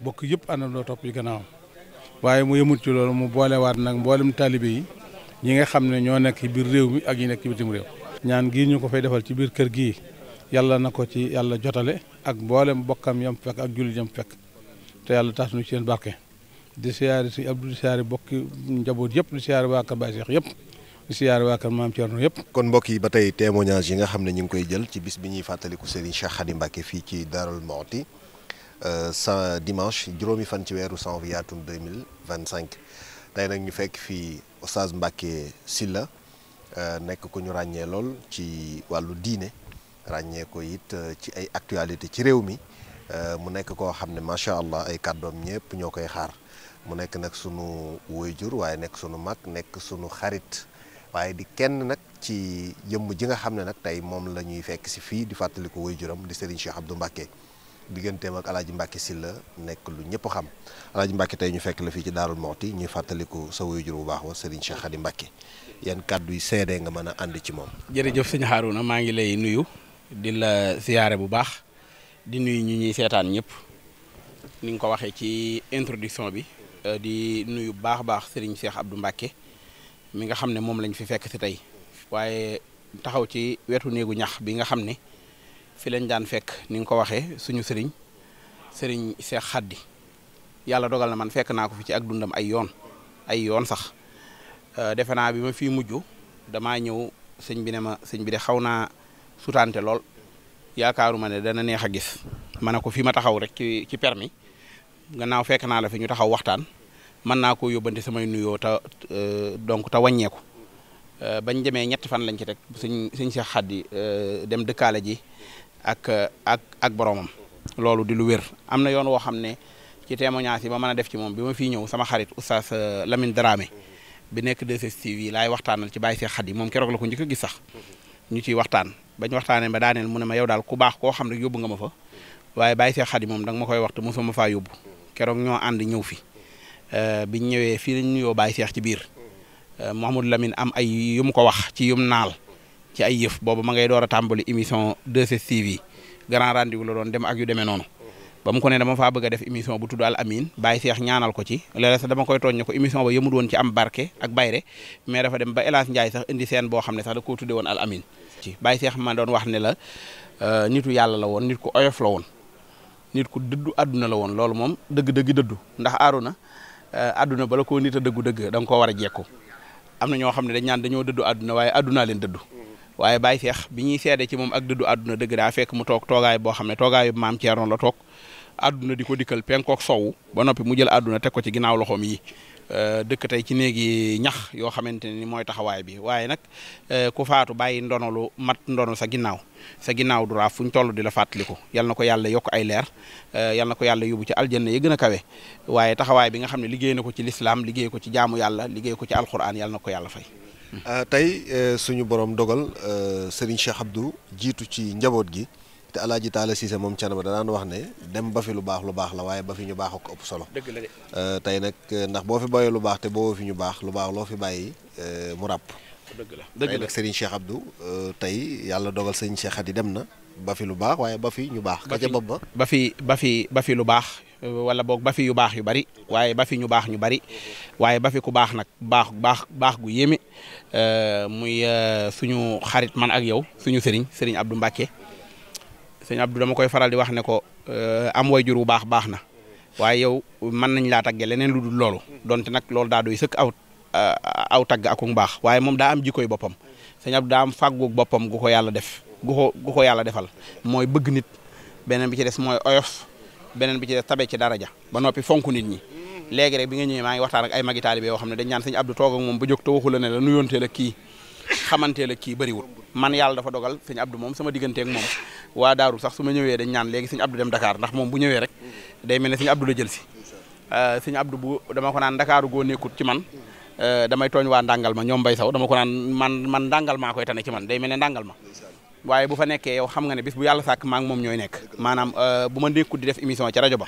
bokk yëpp àndandoo topp yi gannaawam waaye mu yëmut ci loolu mu boolewaat nag mboolem taalibe yi ñi nga xam ne ñoo nekk ci biir réew mi ak ñi nekk ci bitim réew ñaan gii ñu ko fay defal ci biir kër gii yàlla na ko ci yàlla jotale ak mboolem bokkam yam fekk ak jullit yam fekk te yàlla tax nu ci seen barke di siyaare si Abdou di siyaare bokki njaboot yëpp di siyaare waa kër Baye Cheikh yëpp di siyaare waa kër Maam Thierno yëpp. kon mbokk yi ba tey témoignage yi nga xam ne ñu ngi koy jël ci bis bi ñuy fàttaliku Serigne Cheikh Khady Mbacké fii ci Darou Mouhty sa dimanche juróomi fan ci weeru janvier atum 2025 tey nag ñu fekk fii Oustaz Mbacké Sylla nekk ko ñu ràññee lool ci wàllu diine ràññee ko it ci ay actualité ci réew mi mu nekk koo xam ne macha allah ay kàddoom ñëpp ñoo koy xaar mu nekk nag sunu waajur waaye nekk sunu mag nekk sunu xarit waaye di kenn nag ci jëmm ji nga xam ne nag tey moom la ñuy fekk si fii di fàttaliku waajuram di Serigne Cheikh Abdou Mbacké digganteem ak Alaaji Mbacké Sylla nekk lu ñëpp xam Alaaji Mbacké tey ñu fekk la fii ci Darou Mouhty ñuy fàttaliku sa waajur bu baax wa Serigne Cheikh Khady Mbacké yan kàddu yi seede nga mën a ànd ci moom. jërëjëf sëñ Harouna maa ngi lay nuyu di la siyaare bu baax di nuyu ñu ñuy seetaan ñëpp ni nga ko waxee ci introduction bi di nuyu bu baax a baax Serigne Cheikh Abdou Mbacké mi nga xam ne moom lañ fi fekk si tey waaye taxaw ci wetu néegu ñax bi nga xam ne fi lañ daan fekk ni nga ko waxee suñu Serigne Cheikh Khady yàlla dogal na man fekk naa ko fi ci ak dundam ay yoon sax defe naa bi ma fii mujj damaa ñëw sëñ bi ne ma sëñ bi de xaw naa sutante lool yaakaaruma ne dana neex a gis ma ne ko fi ma taxaw rek ci permis gannaaw fekk naa la fi ñu taxaw waxtaan mën naa koo yóbbante samay nuyoo donc te wàññeeku bañ demee ñetti fan lañ ci teg sëñ Cheikh Khady dem dëkkaale ji ak boromam loolu di lu wér am na yoon woo xam ne ci témoignage yi ma mën a def ci moom bi ma fii ñëw sama xarit oustaz Lamine Dramé bi nekk 2STV laay waxtaanal ci Baye Cheikh Khady moom keroog la ko njëkk a gis sax ñu ciy waxtaan bañ waxtaanee ba daaneel mu ne ma yow daal ku baax koo xam ne yóbbu nga ma fa waaye Baye Cheikh Khady moom danga ma koy waxtu mosuma faa yóbbu keroog ñoo ànd ñëw fi biñ ñëwee fii lañ nuyoo Baye Cheikh ci biir Mouhamadou Lamine am ay yu mu ko wax ci yum naal ci ay yëf boobu ma ngay door a tàmbali émission 2STV grand rendez-vous la doon dem ak yu demee noonu ba mu ko ne dama faa bëgg a def émission bu tudd Al Amine Baye Cheikh ñaanal ko ci léeg-léeg sax dama koy tooñ ne ko émission ba yëmul woon ci am barke ak bayre mais dafa dem ba El Hadj Ndiaye sax indi seen boo xam ne sax da koo tudde woon Al Amine ci Baye Cheikh ma doon wax ne la nitu yàlla la woon nit ku oyof la woon nit ku dëddu àdduna la woon loolu moom dëgg-dëgg dëddu ndax aaruna àdduna bala koo nit a dëggu-dëgg da nga koo war a jekku am na ñoo xam ne dañ ñaan dañoo dëddu àdduna waaye àddunaa leen dëddu waaye Baye Cheikh bi ñuy seede ci moom ak dëddu àdduna dëgg daa fekk mu toog toogaay boo xam ne toogaayu maam Thierno la toog àdduna di ko dikkal penkook sowu ba noppi mu jël àdduna teg ko ci ginnaaw loxoom yi dëkk tey ci néegi ñax yoo xamante ni mooy taxawaay bi waaye nag ku faatu bàyyi ndono lu mat ndono sa ginnaaw du raaf fu ñu toll di la fàttaliku yal na ko yàlla yokk ay leer yal na ko yàlla yóbbu ci aljanna yi gën a kawe waaye taxawaay bi nga xam ne liggéey na ko ci lislaam liggéey ko ci jaamu yàlla liggéey ko ci alquran yal na ko yàlla fay. tey suñu borom dogal Serigne Cheikh Abdou jiitu ci njaboot gi. te Alaaji Taala Siise moom Thiénaba danaan wax ne dem ba fi lu baax la waaye ba fi ñu baax ko ëpp solo. dëgg la de. tey nag ndax boo fi bàyyee lu baax te boo fi ñu baax lu baax loo fi bàyyi mu ràpp. dëgg la tey nag Serigne Cheikh Abdou tey yàlla dogal Serigne Cheikh Khady dem na ba fi lu baax waaye ba fi ñu baax. ka ca bopp ba fi lu baax wala boog ba fi yu baax yu bari waaye ba fi ñu baax ñu bari waaye ba fi ku baax nag baax gu yéeme muy suñu xarit man ak yow suñu Serigne Abdou Mbacké. sëñ Abdou dama koy faral di wax ne ko am wayjur bu baax na waaye yow mën nañ laa tagge leneen lu dul loolu donte nag loolu daa doy sëkk aw tagg ak mu baax waaye moom daa am jikkoy boppam sëñ Abdou daa am fàggoog boppam gu ko yàlla def gu ko yàlla defal mooy bëgg nit beneen bi ci des mooy oyof beneen bi ci des tabe ci daraja ba noppi fonk nit ñi léegi rek bi nga ñëwee maa ngi waxtaan ak ay magi taalibe yoo xam ne dañ ñaan sëñ Abdou toog ak moom ba jóg te waxu la ne la nuyoontee la kii xamantee la kii bëriwul man yàlla dafa dogal sëñ Abdou moom sama digganteeg moom waa daaru sax su ma ñëwee dañ ñaan léegi sëñ Abdou dem Dakar ndax moom bu ñëwee rek day mel ne sëñ Abdou la jël si sëñ Abdou bu dama ko naan Dakaaru goo nekkut ci man damay tooñ waa ndàngal ma ñoom Mbay Saw dama ko naan man ndàngal maa koy tane ci man day mel ne ndàngal ma waaye bu fa nekkee yow xam nga ne bis bu yàlla sàkk maa ngi moom ñooy nekk maanaam bu ma nekkul di def émission ci rajo ba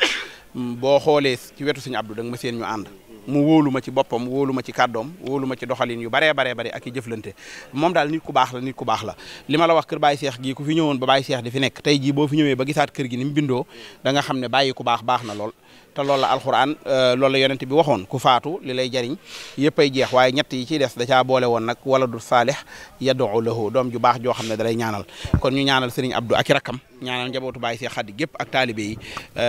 boo xoolee ci wetu Sëñ Abdou da nga ma seen ñu ànd mu wóolu ma ci boppam wóolu ma ci kàddoom wóolu ma ci doxalin yu baree ak i jëflante moom daal nit ku baax la li ma la wax kër Baye Cheikh gii ku fi ñëwoon ba Baye Cheikh di fi nekk tey jii boo fi ñëwee ba gisaat kër gi ni mu bindoo da nga xam ne bàyyi ku baax na lool te loolu la alxuraan loolu la yonent bi waxoon ku faatu li lay jariñ yëpp ay jeex waaye ñett yi ciy des da caa boole woon nag wala du saalih yad'u lahu doom ju baax joo xam ne da lay ñaanal kon ñu ñaanal Serigne Abdou ak i rakkam ñaanal njabootu Baye Cheikh Khady gépp ak taalibe yi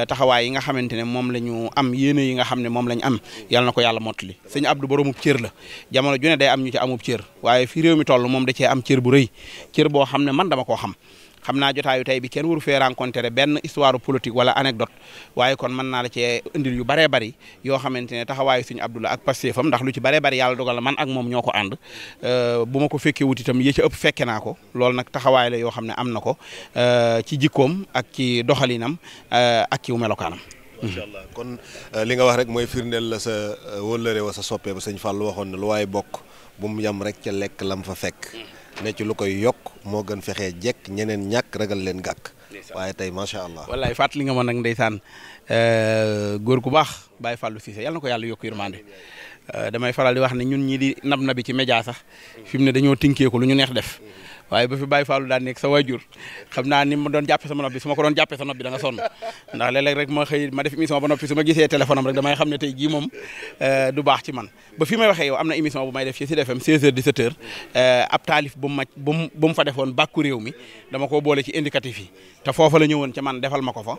taxawaay yi nga xamante ne moom la ñu am yéene yi nga xam ne moom la ñu am yàlla na ko yàlla mottali Serigne Abdou boromub cër la jamono ju ne day am ñu ci amub cër waaye fi réew mi toll moom da cee am cër bu rëy cër boo xam ne man dama koo xam naa jotaayu tey bi kenn waru fee rencontré benn histoire politique wala anecdote waaye kon mën naa la cee indil yu baree bari yoo xamante ne taxawaayu Sëñ Abdou la ak Pastefam ndax lu ci baree bari yàlla dogal na man ak moom ñoo ko ànd bu ma ko fekkee wut itam yi ci ëpp fekke naa ko loolu nag taxawaay la yoo xam ne am na ko ci jikkoom ak ci doxalinam ak ci melokaanam. incha allah kon li nga wax rek mooy firndeel la sa wëllëre wa sa soppee ba sëñ Fallou waxoon ne lu waay bokk bu mu yam rek ca lekk lam fa fekk. ne ci lu koy yokk moo gën fexee jekk ñeneen ñàkk ragal leen gàkk waaye tey macha allah. wallaay fàttali nga ma nag ndeysaan góor gu baax Baye Fallou Cissé yàlla na ko yàlla yokk yërmande damay faral di wax ne ñun ñii di nab ci média sax fi mu ne dañoo tinkeeku lu ñu neex def waaye ba fi Baye Fallou daan nekk sa waajur xam naa ni ma doon jàppe sama nopp bi su ma ko doon jàppe sa nopp bi da nga sonn ndax léeg-léeg rek ma xëy ma def émission ba noppi su ma gisee téléphone am rek damay xam ne tey jii moom du baax ci man ba fi may waxee yow am na émission bu may def ci Sud FM 16h 17h ab taalif bu mu fa defoon bàkku réew mi dama ko boole ci indicatif yi te foofa la ñëwoon ca man defal ma ko fa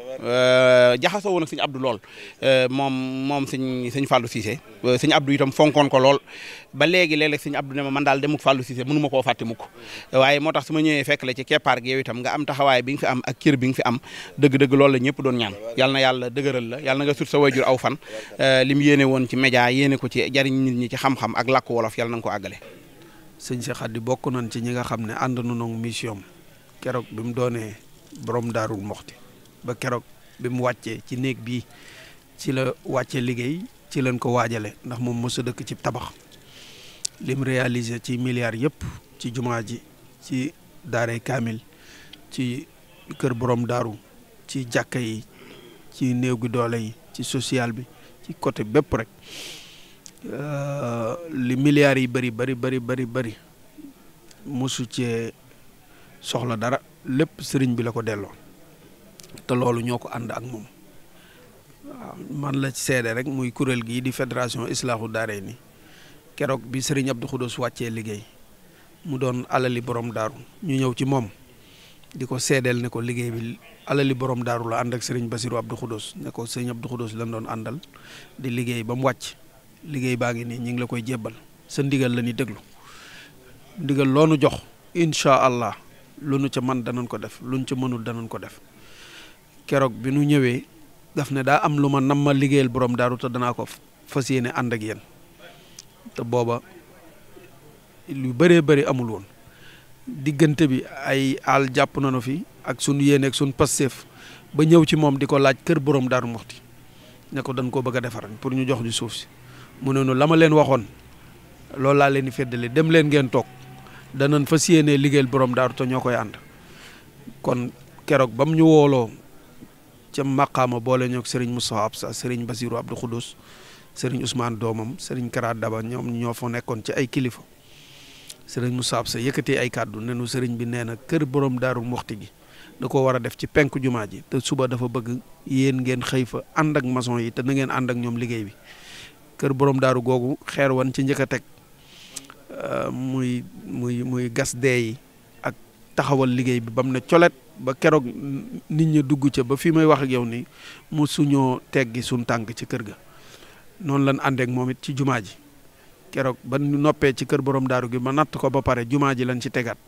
jaxasoo woon ak Sëñ Abdou lool moom sëñ Fallou Cissé Sëñ Abdou itam fonkoon ko lool ba léegi léeg-léeg Sëñ Abdou ne ma man daal demuk Fallou Cissé mënu ma koo fàtte mukk waaye moo tax su ma ñëwee fekk la ci keppaar gi yow itam nga am taxawaay bi nga fi am ak cër bi nga fi am dëgg-dëgg loolu la ñëpp doon ñaan yàlla na yàlla dëgëral la yàlla na nga sut sa wayjur aw fan lim yéene woon ci média yéene ko ci jariñ nit ñi ci xam-xam ak làkk wolof yàlla na nga ko àggale. sëñ Cheikh Khady bokk nañ ci ñi nga xam ne ànd nañu mission keroog bi mu doonee borom Daarul Moxti ba keroog bi mu wàccee ci néeg bii ci la wàccee liggéey ci lañ ko waajale ndax moom mos a dëkk ci tabax lim réalisé ci milliards yëpp ci jumaa ji ci daaray kaamil ci kër borom daaru ci jàkka yi ci néew gi doole yi ci social bi ci côté bépp rek li milliards yi bëri mosu cee soxla dara lépp sëriñ bi la ko delloo te loolu ñoo ko ànd ak moom waaw man la seede rek muy kuréel gii di fédération Islaahu Daarayni keroog bi sëriñ Abdou Khoudous wàccee liggéey mu doon alali borom daaru ñu ñëw ci moom di ko seedeel ne ko liggéey bi alali borom daaru la ànd ak sëriñ Bassirou Abdou Khoudous ne ko sëriñ Abdou Khoudous lañ doon àndal di liggéey ba mu wàcc liggéey baa ngi nii ñu ngi la koy jébbal sa ndigal la ni déglu ndigal loonu jox incha allah lu nu ca man danañ ko def luñ ca mënul danañ ko def keroog bi nu ñëwee daf ne daa am lu ma nam ma liggéeyal borom daaru te danaa ko fas yéene ànd ak yéen te booba lu bëree bëri amul woon diggante bi ay àll jàpp nañu fi ak sunu yéene ak sunu Pastef ba ñëw ci moom di ko laaj kër borom Daaru Muxti ne ko dañ koo bëgg a defar pour ñu jox ñu suuf si mu ne nu la ma leen waxoon loolu laa leen di feddali dem leen ngeen toog danañ fas yéene liggéeyal borom daaru te ñoo koy ànd kon keroog ba mu ñu wooloo ca maqaama boole ñoo ak Serigne Moustapha Absa Serigne Bassirou Abdou Khoudous Serigne Ousmane doomam Serigne Kara Daba ñoom ñoo fa nekkoon ci ay kilifa Serigne Moustapha Absa yëkkatee ay kàddu ne nu Serigne bi nee na kër borom Daaru Muxti gi da ko war a def ci penku jumaa ji te suba dafa bëgg yéen ngeen xëy fa ànd ak maçon yi te na ngeen ànd ak ñoom liggéey bi kër borom daaru googu xeer wan ci njëkk a teg muy gas dee yi ak taxawal liggéey bi ba mu ne colet ba keroog nit ñi dugg ca ba fi may wax ak yow ni mu suñoo teggi suñ tànk ci kër ga noonu lañ àndeek moom it ci jumaa ji keroog ba ñu noppee ci kër borom daaru gi ba natt ko ba pare jumaa ji lañ ci tegaat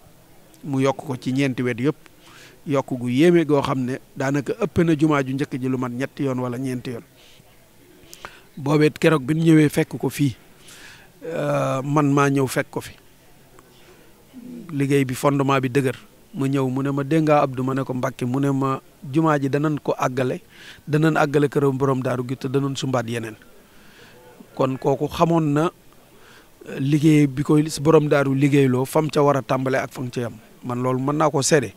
mu yokk ko ci ñeenti wet yëpp yokk gu yéeme goo xam ne daanaka ëpp na jumaa ju njëkk ji lu mat ñetti yoon wala ñeenti yoon boobeet keroog bi ñu ñëwee fekk ko fii man maa ñëw fekk ko fi liggéey bi fondement bi dëgër ma ñëw mu ne ma dégg nga Abdou ma ne ko Mbàkke mu ne ma jumaa ji danañ ko àggale danañ àggale këram borom daaru gi te danañ sumbaat yeneen kon kooku xamoon na liggéey bi koy borom daaru liggéeyloo fam ca war a tàmbale ak fam ca yam man loolu mën naa koo seede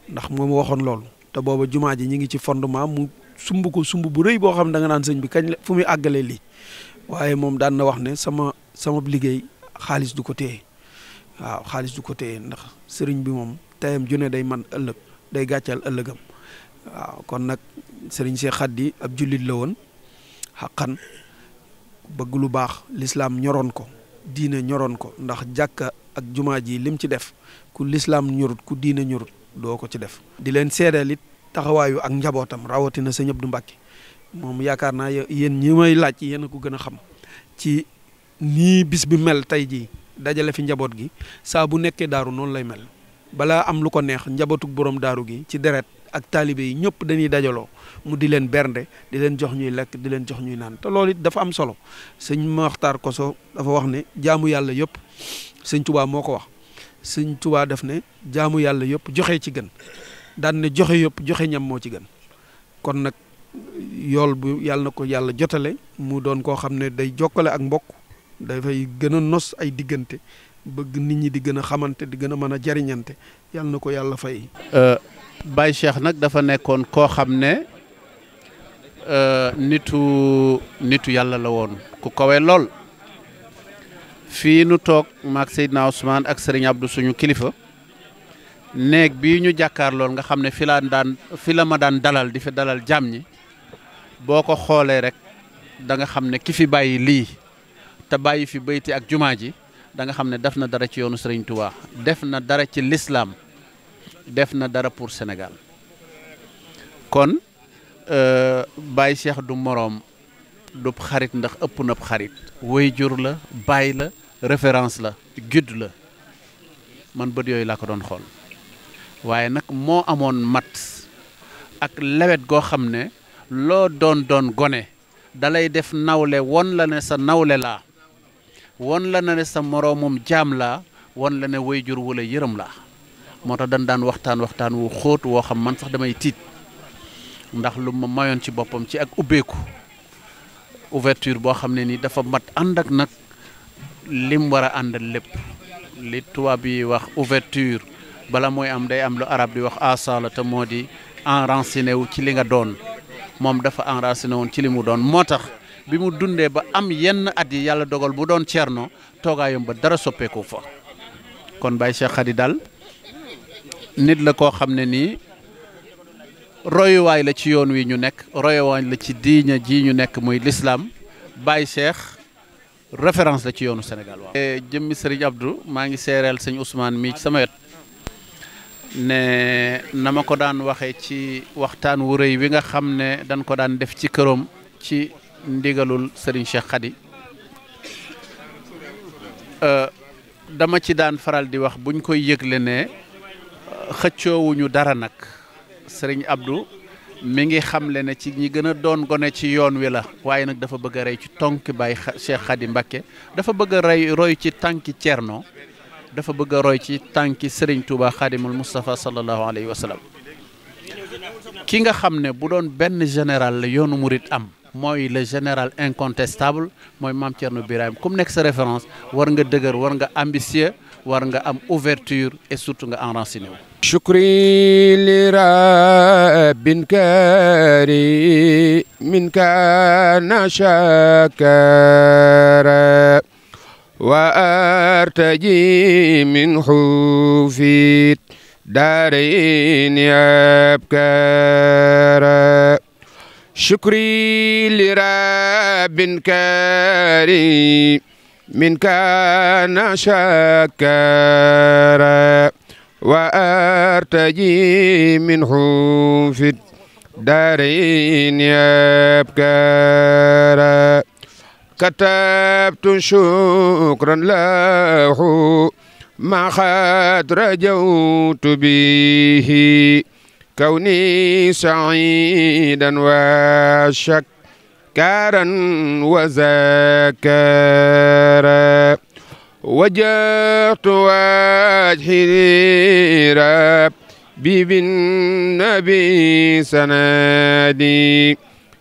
ndax moom waxoon loolu te booba jumaa ji ñi ngi ci fondement mu sumb ko sumb bu rëy boo xam ne da nga naan sëñ bi kañ la fu muy àggalee lii waaye moom daan na wax ne sama liggéey xaalis du ko téye waaw xaalis du ko téye ndax sëriñ bi moom tayam june day man ëllëg day gàccal ëllëgam waaw kon nag sëriñ Cheikh Khady ab jullit la woon xaqan bëgg lu baax lislaam ñoroon ko diine ñoroon ko ndax jàkka ak jumaa ji lim ci def ku lislaam ñorut ku diine ñorut doo ko ci def di leen seedeel it taxawaayu ak njabootam rawatina sëñ Abdou Mbacke moom yaakaar naa yéen ñi may laaj yéen a ko gën a xam ci nii bis bi mel tey jii dajale fi njaboot gi saa bu nekkee daaru noonu lay mel balaa am lu ko neex njabootug borom daaru gi ci deret ak taalibe yi ñëpp dañuy dajaloo mu di leen bernde di leen jox ñuy lekk di leen jox ñuy naan te loolu it dafa am solo sëñ Maxtaar Koso dafa wax ne jaamu yàlla yëpp sëñ Tuubaa moo ko wax sëñ Tuubaa def ne jaamu yàlla yëpp joxe ci gën daan ne joxe yëpp joxe ñam moo ci gën kon nag yool bu yàlla na ko yàlla jotale mu doon koo xam ne day jokkale ak mbokk dafay gën a nos ay diggante bëgg nit ñi di gën a xamante di gën a mën a jariñante yàlla na ko yàlla fay. Baye Cheikh nag dafa nekkoon koo xam ne nitu yàlla la woon ku kawe lool fii nu toog maag Seydina Ousmane ak Serigne Abdou suñu kilifa néeg bii ñu jàkkaar lool nga xam ne fi la ma daan dalal di fi dalal jàmm ñi boo ko xoolee rek da nga xam ne ki fi bàyyi lii te bàyyi fi bayti ak jumaa ji da nga xam ne def na dara ci yoonu Serigne Touba def na dara ci l'islam def na dara pour Sénégal kon Baye Cheikh du moroom du xarit ndax ëpp na xarit waajur la baay la référence la guide la man bët yooyu laa ko doon xool waaye nag moo amoon mat ak lewet goo xam ne loo doon gone dalay def nawle won la ne sa nawle laa won la ne sa moroomum jaam laa won la ne waajur wala yërëm laa moo tax dañ daan waxtaan wu xóot woo xam man sax damay tiit ndax lu ma mayoon ci boppam ci ak ubbeeku ouverture boo xam ne ni dafa mat ànd ak nag lim war a àndal lépp li tubaab yi wax ouverture bala mooy am day am lu arab di wax asala te moo di enraciné wu ci li nga doon moom dafa enraciné woon ci li mu doon moo tax bi mu dundee ba am yenn at yi yàlla dogal bu doon ceerno toogaayam ba dara soppeeku fa kon Baye Cheikh Khady daal nit la koo xam ne nii royuwaay la ci yoon wi ñu nekk royuwaay la ci diiña ji ñu nekk muy l'islam Baye Cheikh référence la ci yoonu Sénégal waaw. jëmmi Serigne Abdou maa ngi seereel sëñ Ousmane mii ci sama wet ne na ma ko daan waxee ci waxtaan wu rëy wi nga xam ne dañ ko daan def ci këram ci ndigalul Serigne Cheikh Khady dama ci daan faral di wax buñ koy yëgle ne xëccoowuñu dara nag Serigne Abdou mi ngi xamle ne ci ñi gën a doon gone ci yoon wi la waaye nag dafa bëgg a rey ci tonki Baye Cheikh Khady Mbacké dafa bëgg a roy ci tànki Thierno dafa bëgg a roy ci tànki Serigne Touba Khadimul Moustapha sallallahu alayhi wa sallam ki nga xam ne bu doon benn général la yoonu murit am mooy le général incontestable mooy Mame Thierno Birahim comme nekk sa référence war nga dëgër war nga ambitieux war nga am ouverture et surtout nga enraciné wu. شكري لرب كريم كان شاكرا وأرتجي منه في الدارين أبكارا شكري لرب كريم كان شاكرا وأرتجي منه في الدارين أبكارا كتبت شكرا له ما قد رجوت به كوني سعيدا وشكرا وذكرا وجهت وجهي ربي بالنبي سنادي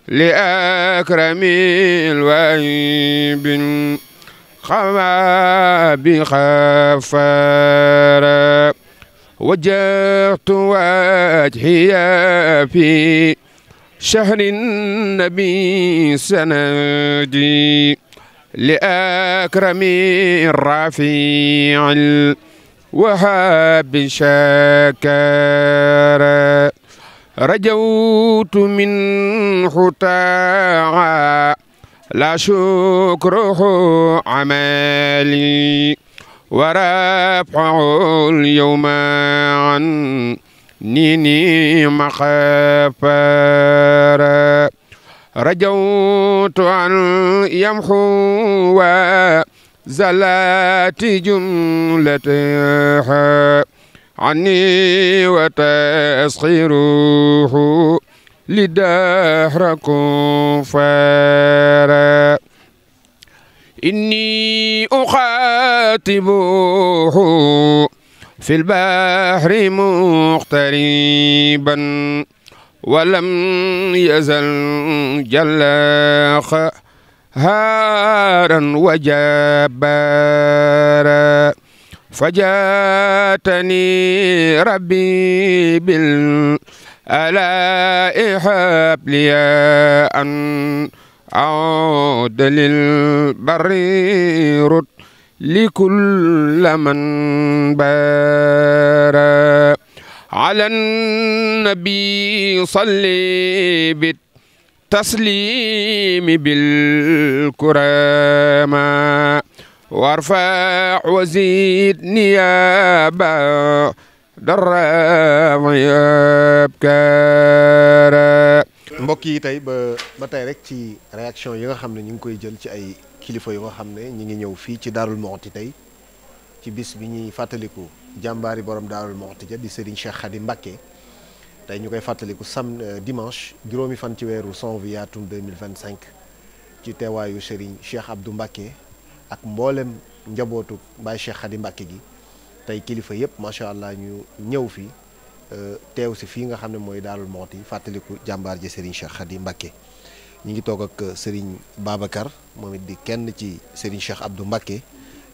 لأكرم الوهيب خواب خفر وجهت وجهي في شهر النبي سندي لأكرم الرفيع الوهاب شكر رجوت منه طاعة لا شكره عملي ورفعه اليوم عني مخفر رجوت أن يمحو زلات جملتها عني وتسخيره لدهر كفار إني أخاطبه في البحر مغتربا ولم يزل جل قهارا وجبارا فجاتني ربي بالآلاء حبلي أن أعود للبر رد لكل من بار على النبي صلي بالتسليم بالكرامة وارفع وزيد نيابة درام يبكار. mbokk yi tey ba tey rek ci réaction yi nga xam ne ñu ngi koy jël ci ay kilifa yu nga xam ne ñu ngi ñëw fii ci Darou Mouhty tey ci bis bi ñuy fàttaliku jàmbaari borom Darou Mouhty ja di Serigne Cheikh Khady Mbacké tey ñu koy fàttaliku dimanche juróomi fan ci weeru janvier atum 2025 ci teewaayu Serigne Cheikh Abdou Mbacké ak mboolem njabootu Baye Cheikh Khady Mbacké gi tey kilifa yëpp macha allah ñu ñëw fii teew si fii nga xam ne mooy Darou Mouhty fàttaliku jàmbaar ji Serigne Cheikh Khady Mbacké ñi ngi toog ak Serigne Babacar moom it di kenn ci Serigne Cheikh Abdou Mbacké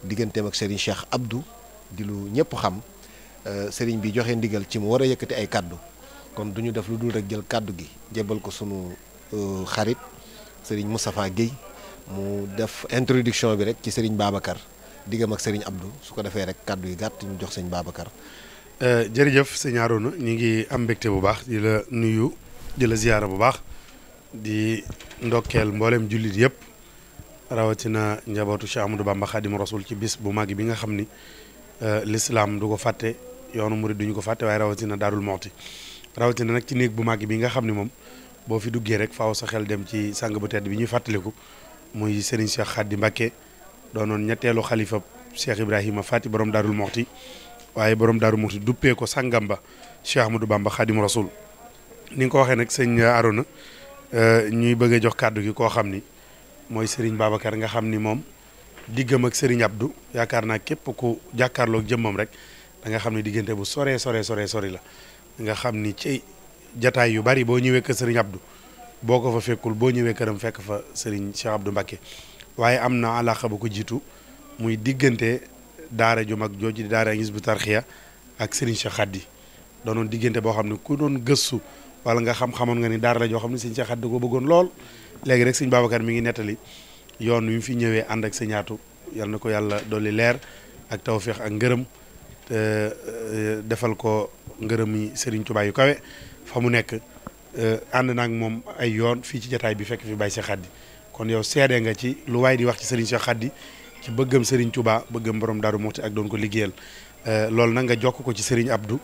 digganteem ak Serigne Cheikh Abdou di lu ñëpp xam Serigne bi joxe ndigal ci mu war a yëkkati ay kaddu kon du ñu def lu dul rek jël kaddu gi jébbal ko sunu xarit Serigne Moustapha Guèye mu def introduction bi rek ci Serigne Babacar diggam ak Serigne Abdou su ko defee rek kaddu yi gàtt ñu jox Serigne Babacar. jërëjëf sëñ Arouna ñu ngi am mbégte bu baax di la nuyu di la ziyaara bu baax di ndokkeel mboolem jullit yëpp rawatina njabootu Cheikh Amadou Bamba Khadim Rasoul ci bis bu màgg bi nga xam ni l'islam du ko fàtte yoonu murid duñu ko fàtte waaye rawatina Darou Mouhty rawatina nag ci néeg bu màgg bi nga xam ni moom boo fi duggee rek faaw sa xel dem ci sang bu tedd bi ñuy fàttaliku muy Serigne Cheikh Khady Mbacké doonoon ñetteelu xalifa Cheikh Ibrahima Fati borom Darou Mouhty waaye borom Darou Mouhty duppee ko sangam ba Cheikh Amadou Bamba Khadim Rasoul ni nga ko waxee nag sëñ Arona ñuy bëgg a jox kàddu gi koo xam ni mooy Serigne Babacar nga xam ni moom diggam ak Serigne Abdou yaakaar naa képp ku jàkkaarloog jëmmam rek da nga xam ni diggante bu sori la nga xam ni ci jataay yu bari boo ñëwee kër Serigne Abdou boo ko fa fekkul boo ñëwee këram fekk fa Serigne Cheikh Abdou Mbacké waaye am na alaaka bu ko jiitu muy diggante daara ju mag jooju di daara Hizbut Tarqiyyah ak Serigne Cheikh Khady doonoon diggante boo xam ne ku doon gëstu wala nga xamoon nga ni daara la joo xam ne Serigne Cheikh Khady ko bëggoon lool léegi rek Serigne Babacar mi ngi nettali yoon wi mu fi ñëwee ànd ak Serigne Atou yal na ko yàlla dolli leer ak tawféex ak ngërëm defal ko ngërëm yi Serigne Touba yu kawe fa mu nekk ànd naag moom ay yoon fii ci jataay bi fekk fi Baye Cheikh Khady kon yow seede nga ci lu waay di wax ci Serigne Cheikh Khady ci bëggam Serigne Touba bëggam borom Darou Mouhty ak doon ko liggéeyal loolu nag nga jokk ko ci Serigne Abdou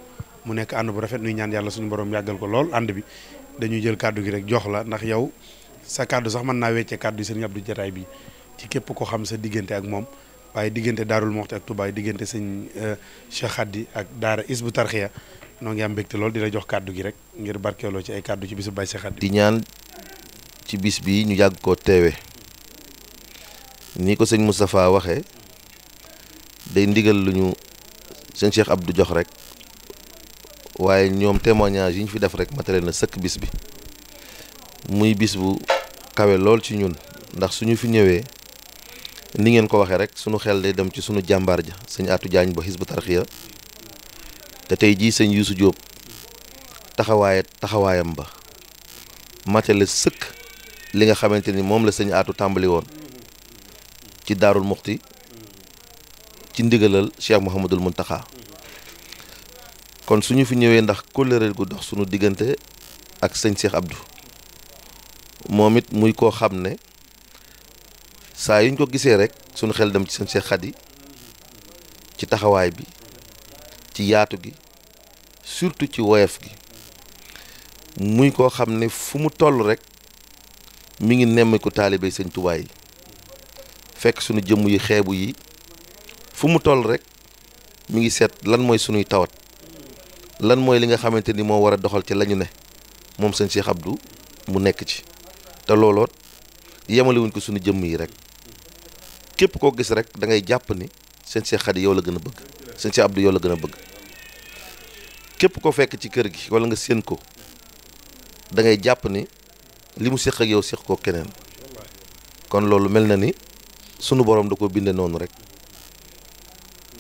mu nekk ànd bu rafet nuy ñaan yàlla suñu borom yàggal ko lool ànd bi dañuy jël kàddu gi rek jox la ndax yow sa kàddu sax mën naa weccee kàddu yi Serigne Abdou jataay bi ci képp ko xam sa diggante ak moom waaye diggante Darou Mouhty ak Touba diggante sëñ Cheikh Khady ak daara Hizbut Tarqiyyah noo ngi am mbégte lool di la jox kàddu gi rek ngir barkeeloo ci ay kàddu ci bisu Baye Cheikh Khady di ñaan ci bis bi ñu yàgg koo teewe ni ko sëñ Moustapha waxee day ndigal lu ñu sëñ Cheikh Abdou jox rek waaye ñoom témoignage yi ñu fi def rek matériel na sëkk bis bi muy bis bu kawe lool ci ñun ndax suñu fi ñëwee ni ngeen ko waxee rek sunu xel day dem ci sunu jàmbaar ja sëñ Atou Diagne ba Hizbut Tarqiyyah te tey jii sëñ Youssou Diop taxawaayam ba matale sëkk li nga xamante ni moom la sëñ Atou tàmbali woon ci Daarul Muxti ci ndigalal Cheikh Mouhamadul Mountakha kon suñu fi ñëwee ndax kóllëre gu dox suñu diggante ak sëñ Cheikh Abdou moom it muy koo xam ne saa yuñ ko gisee rek suñu xel dem ci sëñ Cheikh Khady ci taxawaay bi ci yaatu gi surtout ci woyof gi muy koo xam ne fu mu toll rek mi ngi nemmiku taalibe sëñ Tuubaa yi fekk suñu jëmm yi xeebu yi fu mu toll rek mi ngi seet lan mooy suñuy tawat lan mooy li nga xamante ni moo war a doxal ci lañu ne moom sëñ Cheikh Abdou mu nekk ci te looloot yemalewuñ ko suñu jëmm yi rek képp koo gis rek da ngay jàpp ni sëñ Cheikh Khady yow la gën a bëgg sëñ Cheikh Abdou yow la gën a bëgg képp koo fekk ci kër gi wala nga séen ko da ngay jàpp ni li mu séq ak yow séq ko keneen kon loolu mel na ni sunu borom da ko binde noonu rek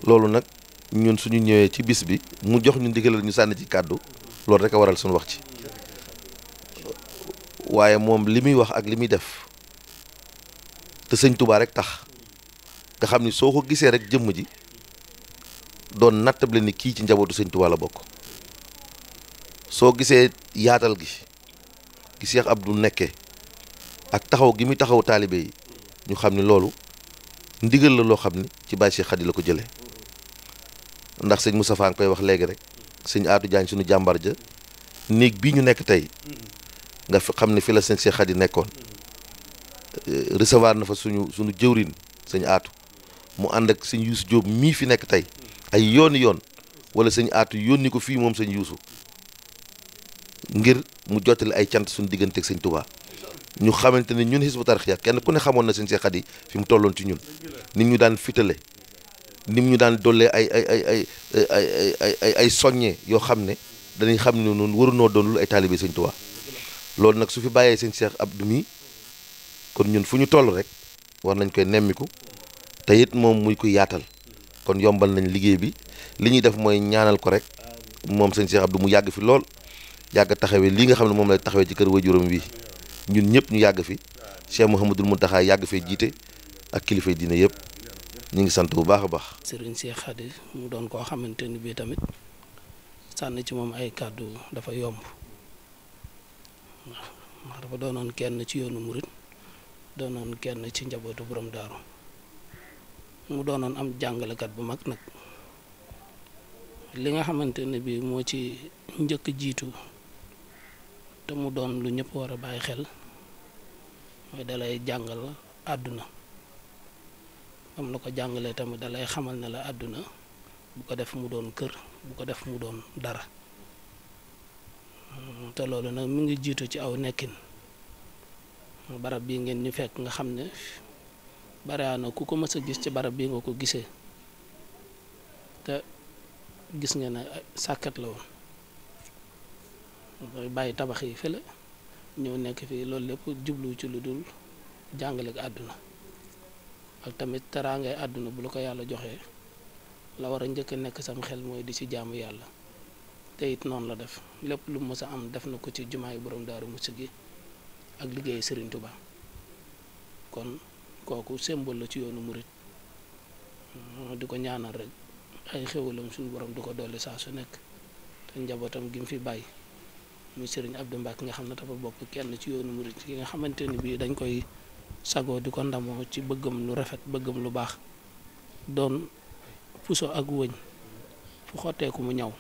loolu nag ñun suñu ñëwee ci bis bi mu jox ñu ndigalal ñu sànni ci kàddu loolu rek a waral suñu wax ci waaye moom li muy wax ak li muy def te sëñ Touba rek tax nga xam ni soo ko gisee rek jëmm ji doon nattable ni kii ci njabootu sëñ Touba la bokk soo gisee yaatal gi Cheikh Abdou nekkee ak taxaw gi muy taxaw taalibe yi ñu xam ni loolu ndigal la loo xam ni ci Baye Cheikh Khady la ko jëlee ndax sëñ Moustapha nga koy wax léegi rek sëñ Atou Diagne suñu jàmbar ja néeg bii ñu nekk tey nga xam ne fi la sëñ Cheikh Khady nekkoon recevoir na fa suñu jëwrin sëñ Atou mu ànd ak sëñ Youssou Diop mii fi nekk tey ay yooni yoon wala sëñ Atou yónni ko fii moom sëñ Youssou ngir mu jottali ay cant suñu diggante ak sëñ Touba ñu xamante ni ñun Hizbut Tarqiyyah kenn ku ne xamoon na sëñ Cheikh Khady fi mu tolloon ci ñun nit ñu daan fitale nit ñu daan dollee ay soññe yoo xam ne dañuy xam ne noonu warunoo doon lu ay taalibe sëñ Touba loolu nag su fi bàyyee sëñ Cheikh Abdou mi kon ñun fu ñu toll rek war nañ koy nemmiku te it moom muy ko yaatal kon yombal nañ liggéey bi li ñuy def mooy ñaanal ko rek moom sëñ Cheikh Abdou mu yàgg fi lool yàgg taxawee lii nga xam ne moom lay taxawee ci kër waajuram wi ñun ñëpp ñu yàgg fi Cheikh Mouhamadul Mountakha yàgg fee jiite ak kilifa diine yëpp ñu ngi sant bu baax a baax. Serigne Cheikh Khady mu doon koo xamante ni bii tamit sànni ci moom ay kàddu dafa yomb ndax dafa doonoon kenn ci yoonu murit doonoon kenn ci njabootu borom daaru mu doonoon am jàngalekat bu mag nag li nga xamante ne bii moo ci njëkk jiitu te mu doon lu ñëpp war a bàyyi xel mooy dalay jàngal àdduna am la ko jàngalee tamit dalay xamal ne la àdduna bu ko def mu doon kër bu ko def mu doon dara te loolu nag mu ngi jiitu ci aw nekkin barab bii ngeen ñu fekk nga xam ne bariwaana ku ko mës a gis ci barab bii nga ko gisee te gis nga ne sàkkat la woon mooy bàyyi tabax yi fële ñëw nekk fii loolu lépp jublu ci lu dul jàngale ak àdduna ak tamit teraangay àdduna bu la ko yàlla joxee la war a njëkk a nekk sam xel mooy di ci jaamu yàlla te it noonu la def lépp lu mës a am def na ko ci jumaa yi borom Daaru Muxti gi ak liggéey Serigne Touba kon kooku symbole la ci yoonu murit di ko ñaanal rek ay xéwalam suñu borom du ko dolli saa su nekk te njabootam gi mu fi bàyyi muy Serigne Abdou Mbacke nga xam ne dafa bokk kenn ci yoonu murit ki nga xamante ni bii dañ koy sagoo di ko ndamoo ci bëggam lu rafet bëggam lu baax doon puso ak wëñ fu xotteeku mu ñaw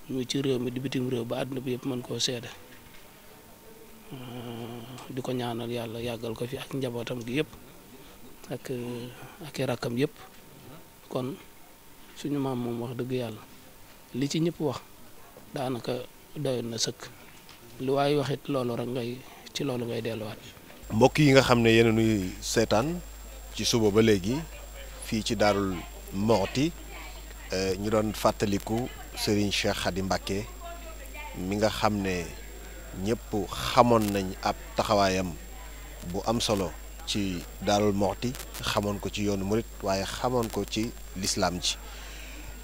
muy ci réew mi di bitim réew ba àdduna bi yëpp mën koo seede di ko ñaanal yàlla yàggal ko fi ak njabootam gi yëpp ak rakkam yëpp kon suñu maam moom wax dëgg yàlla li ci ñëpp wax daanaka doyoon na sëkk lu waay waxit loolu rek ci loolu ngay delluwaat. mbokk yi nga xam ne yéen a nuy seetaan ci suba ba léegi fii ci Daarul Muxti ñu doon fàttaliku Serigne Cheikh Khady Mbacké mi nga xam ne ñëpp xamoon nañ ab taxawaayam bu am solo ci Daarul Moxti xamoon ko ci yoonu murit waaye xamoon ko ci lislaam ji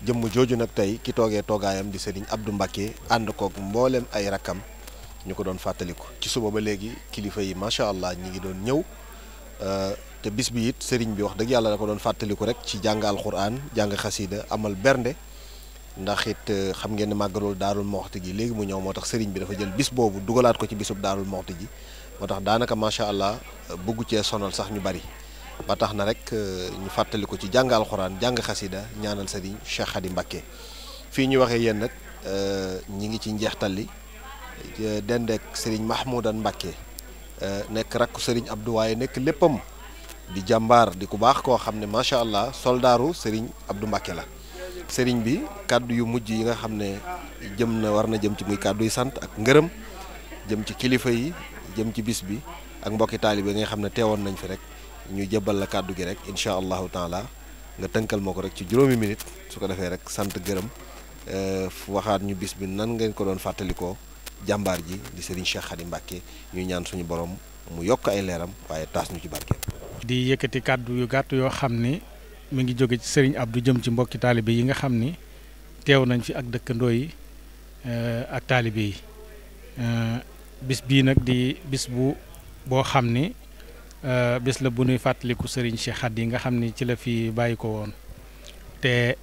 jëmm jooju nag tey ki toogee toogaayam di Serigne Abdou Mbacké ànd kook mboolem ay rakkam ñu ko doon fàttaliku ci suba ba léegi kilifa yi macha allah ñi ngi doon ñëw te bis bi it Serigne bi wax dëgg yàlla da ko doon fàttaliku rek ci jàng alxuraan jàng xasida amal bernde ndax it xam ngeen ne màggalul Daarul Moxti gi léegi mu ñëw moo tax Serigne bi dafa jël bis boobu dugalaat ko ci bisub Daarul Moxti ji moo tax daanaka macha allah bëggu cee sonal sax ñu bari ba tax na rek ñu fàttali ko ci jàng alxuraan jàng xasida ñaanal Serigne Cheikh Khady Mbacké fii ñu waxee yéen nag ñi ngi ci njeextal li dendeek Serigne Mahmoudan Mbacké nekk rakku Serigne Abdou waaye nekk léppam di jàmbaar di ku baax koo xam ne macha allah soldaaru Serigne Abdou Mbacké la Serigne bi kàddu yu mujj yi nga xam ne war na jëm ci muy kàddu yu sant ak ngërëm jëm ci kilifa yi jëm ci bis bi ak mbokki taalibe nga xam ne teewoon nañ fi rek ñu jëbbal la kàddu gi rek incha allahu taala nga tënkal ma ko rek ci juróomi minute su ko defee rek sant gërëm waxaat ñu bis bi nan ngeen ko doon fàttalikoo jàmbaar ji di Serigne Cheikh Khady Mbacké ñu ñaan suñu borom mu yokk ay leeram waaye taas ñu ci barkeem. di yëkkati kàddu yu gàtt yoo xam ni mi ngi jóge ci Serigne Abdou jëm ci mbokki taalibe yi nga xam ni teew nañ fi ak dëkkandoo yi ak taalibe yi bis bii nag di bis boo xam ni bis la bu nuy fàttaliku Serigne Cheikh Khady yi nga xam ni ci la fi bàyyi ko woon te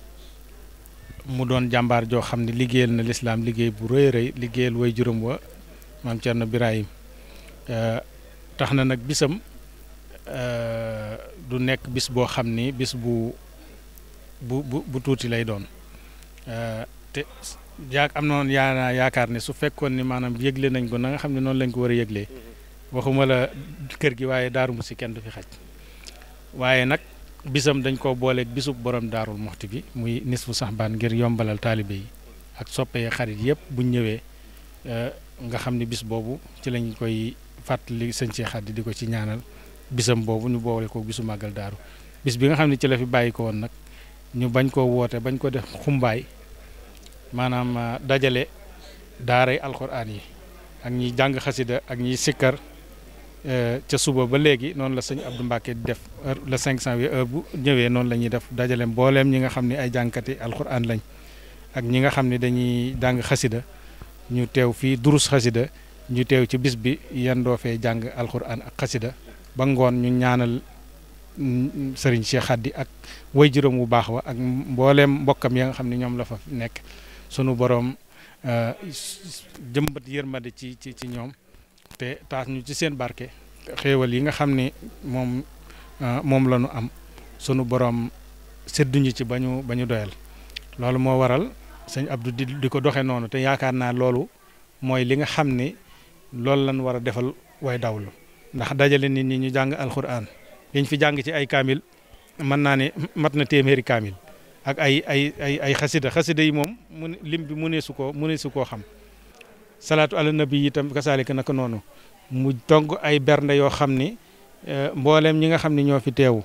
mu doon jàmbaar joo xam ne liggéeyal na lislaam liggéey bu rëy rëy liggéeyal way juróom wa maam Cerno Birahim tax na nag bisam du nekk bis boo xam ni bis bu tuuti lay doon te am noonu yaakaar ne su fekkoon ni maanaam yëgle nañ ko na nga xam ne noonu lañ ko war a yëglee waxuma la kër gi waaye Daaru Muxti kenn du fi xaj waaye nag bisam dañ koo booleeg bisub borom Daarul Moxti bi muy nisfu saxbaan ngir yombalal taalibe yi ak soppe xarit yëpp buñ ñëwee nga xam ni bis boobu ci lañ koy fàttali sëñ Cheikh Khady di ko ci ñaanal bisam boobu ñu boole ko bisu màggal daaru bis bi nga xam ne ci la fi bàyyi ko woon nag ñu bañ koo woote bañ ko def xumbaay maanaam dajale daaray alxuraan yi ak ñiy jàng xasida ak ñiy sikkar ca suba ba léegi noonu la sëñ Abdou Mbacké di def le 500 bi heure bu ñëwee noonu la ñuy def dajale mbooleem ñi nga xam ne ay jàngkati alxuraan lañ ak ñi nga xam ne dañuy jàng xasida ñu teew fii durus xasida ñu teew ci bis bi yendoo fee jàng alxuraan ak xasida ba ngoon ñu ñaanal Serigne Cheikh Khady ak way juróom bu baax wa ak mbooleem mbokkam ya nga xam ne ñoom la fa nekk sunu borom jëmbat yërmande ci ñoom te taas ñu ci seen barke xéewal yi nga xam ne moom la ñu am sunu borom sedduñu ci ba ñu doyal loolu moo waral sëñ Abdou di ko doxee noonu te yaakaar naa loolu mooy li nga xam ni loolu lañ war a defal way dawlu ndax dajale nit ñi ñu jàng alxuraan liñ fi jàng ci ay kaamil mën naa ne mat na téeméeri kaamil ak ay xasida yi moom lim bi mu ne su koo xam salaatu ala nabi itam kasaalika naka noonu mu togg ay bernde yoo xam ni mbooleem ñi nga xam ni ñoo fi teew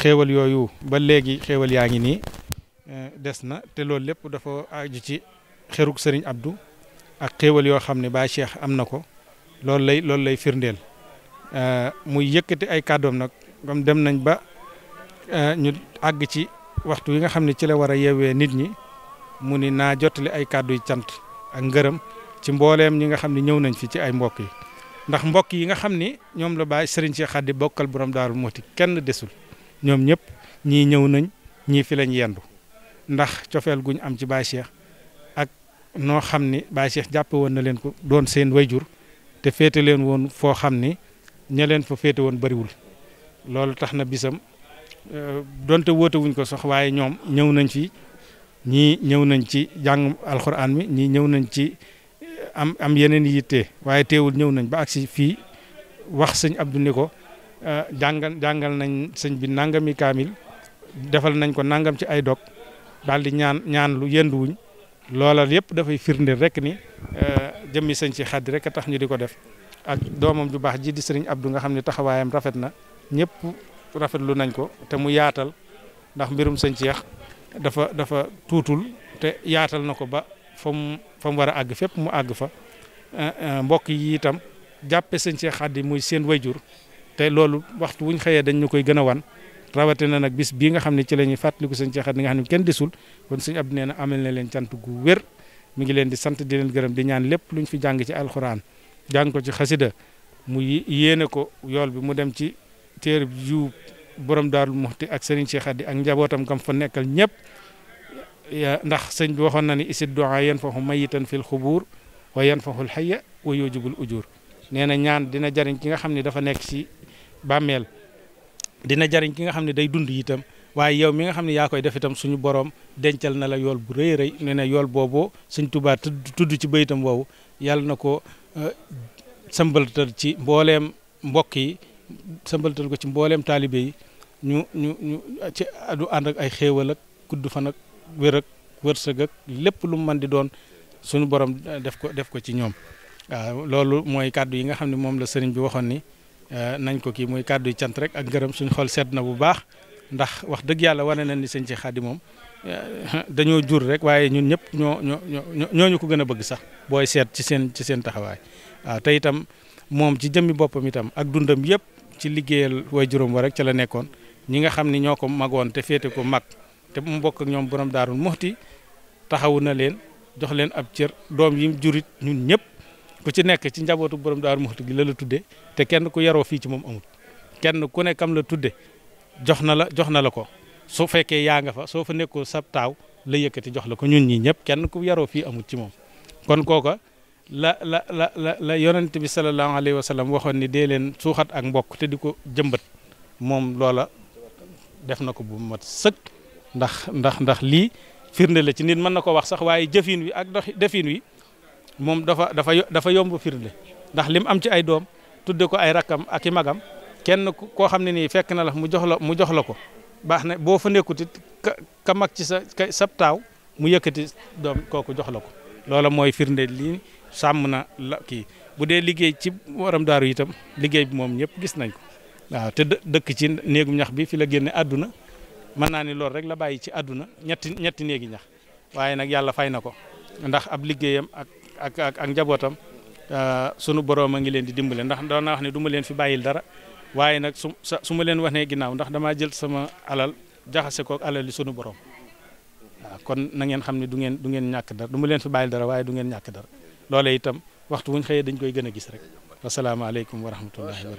xéewal yooyu ba léegi xéewal yaa ngi nii des na te loolu lépp dafa aju ci xeruk Serigne Abdou ak xéewal yoo xam ne Baay Cheikh am na ko loolu lay firndeel muy yëkkati ay kàddoom nag comme dem nañ ba ñu àgg ci waxtu yi nga xam ne ci la war a yeewee nit ñi mu ni naa jottali ay kàddu yu cant ak ngërëm ci mbooleem ñi nga xam ne ñëw nañ fi ci ay mbokk yi ndax mbokk yi nga xam ni ñoom la Baay Serigne Cheikh Khady bokkal borom Daaru Muxti kenn desul ñoom ñëpp ñii ñëw nañ ñii fi lañ yendu ndax cofeel guñ am ci Baay Cheikh ak noo xam ni Baay Cheikh jàppe woon na leen ko doon seen wayjur te féete leen woon foo xam ni ña leen fa féete woon bariwul loolu tax na bisam donte woote wuñ ko sax waaye ñoom ñëw nañ fi ñii ñëw nañ ci jàng alxuraan mi ñii ñëw nañ ci am yeneen yitte waaye teewul ñëw nañ ba agsi fii wax sëñ Abdou ni ko jàngal nañ sëñ bi nangami kaamil defal nañ ko nangam ci ay dog daal di ñaan lu yenduwuñ loola yëpp dafay firndeel rek ni jëmmi sëñ ci Khady rek a tax ñu di ko def ak doomam ju baax ji di sëriñ Abdou nga xam ne taxawaayam rafet na ñëpp rafetlu nañ ko te mu yaatal ndax mbirum sëñ Cheikh dafa tuutul te yaatal na ko ba fa mu war a àgg fépp mu àgg fa mbokk yi itam jàppe sëñ Cheikh Khady muy seen wayjur te te loolu waxtu wuñ xëyee dañ ñu koy gën a wan rawatina nag bis bii nga xam ne ci la ñuy fàttaliku sëñ Cheikh Khady nga xam ne kenn desul kon sëñ Abdou nee na amal na leen cant gu wér mi ngi leen di sant di leen gërëm di ñaan lépp luñ fi jàng ci alxuraan jàng ko ci xasida mu yéene ko yool bi mu dem ci téere yu borom Daaru Muxti ak Serigne Cheikh Khady ak njabootam kam fa nekkal ñëpp ndax sëñ bi waxoon na ni isid du'a yanfahu mayitan fil xubuur wa yanfahul hayya wa yujibul ujur nee na ñaan dina jariñ ki nga xam ne dafa nekk ci bàmmeel dina jariñ ki nga xam ne day dund itam waaye yow mi nga xam ne yaa koy def itam suñu borom dencal na la yool bu rëy rëy nee na yool boobu Sëñ Tuubaa tudd ci bayitam woowu yàlla na ko sambaltal ci mbooleem mbokk yi sambaltal ko ci mbooleem taalibe yi ñu ci du ànd ak ay xéewal ak gudd fan ak wér ak wërsëg ak lépp lu mu mën di doon suñu borom def ko ci ñoom waaw loolu mooy kàddu yi nga xam ne moom la sëriñ bi waxoon ni nañ ko kii muy kàddu yi cant rek ak gërëm suñu xol sedd na bu baax ndax wax dëgg yàlla wane na ni sëñ Cheikh Khady moom dañoo jur rek waaye ñun ñëpp ñoo ñu ko gën a bëgg sax booy seet ci seen taxawaay waaw te itam moom ci jëmmi boppam itam ak dundam yëpp ci liggéeyal way juróom wa rek ca la nekkoon ñi nga xam ni ñoo ko magoon te féete ko mag te mu bokk ak ñoom borom Daaru Muxti taxawu na leen jox leen ab cër doom yi jurit ñun ñëpp ku ci nekk ci njabootu borom Daaru Muxti gi la tudde te kenn ku yaroo fii ci moom amul kenn ku ne kam la tudde jox na la ko su fekkee yaa nga fa soo fa nekkoo sab taaw la yëkkati jox la ko ñun ñii ñëpp kenn ku yaroo fii amul ci moom kon kooka la yonent bi sallallahu alayhi wa sallam waxoon ni dee leen suuxat ak mbokk te di ko jëmbat moom loola def na ko bu mat sëkk ndax lii firnde la ci nit mën na ko wax sax waaye jëfin wi ak defin wi moom dafa yomb firnde ndax lim am ci ay doom tudde ko ay rakkam ak i magam kenn koo xam ne nii fekk na la mu jox la ko baax na boo fa nekkutit ka mag ci sab taaw mu yëkkati doom kooku jox la ko loola mooy firnde lii sàmm na la kii bu dee liggéey ci waram daaru itam liggéey bi moom ñëpp gis nañ ko waaw te dëkk ci néegum ñax bi fi la génne àdduna mën naa ni loolu rek la bàyyi ci àdduna ñetti néegi ñax waaye nag yàlla fay na ko ndax ab liggéeyam ak njabootam sunu borom a ngi leen di dimbale ndax doon naa wax ne du ma leen fi bàyyil dara waaye nag su ma leen waxee ginnaaw ndax damaa jël sama alal jaxase kook alal li sunu borom waaw kon na ngeen xam ne du ngeen ñàkk dara du ma leen fi bàyyil dara waaye du ngeen ñàkk dara loolee itam waxtu wuñ xëyee dañ koy gën a gis rek wasalaamaaleykum wa rahmatullahi wa barakatuh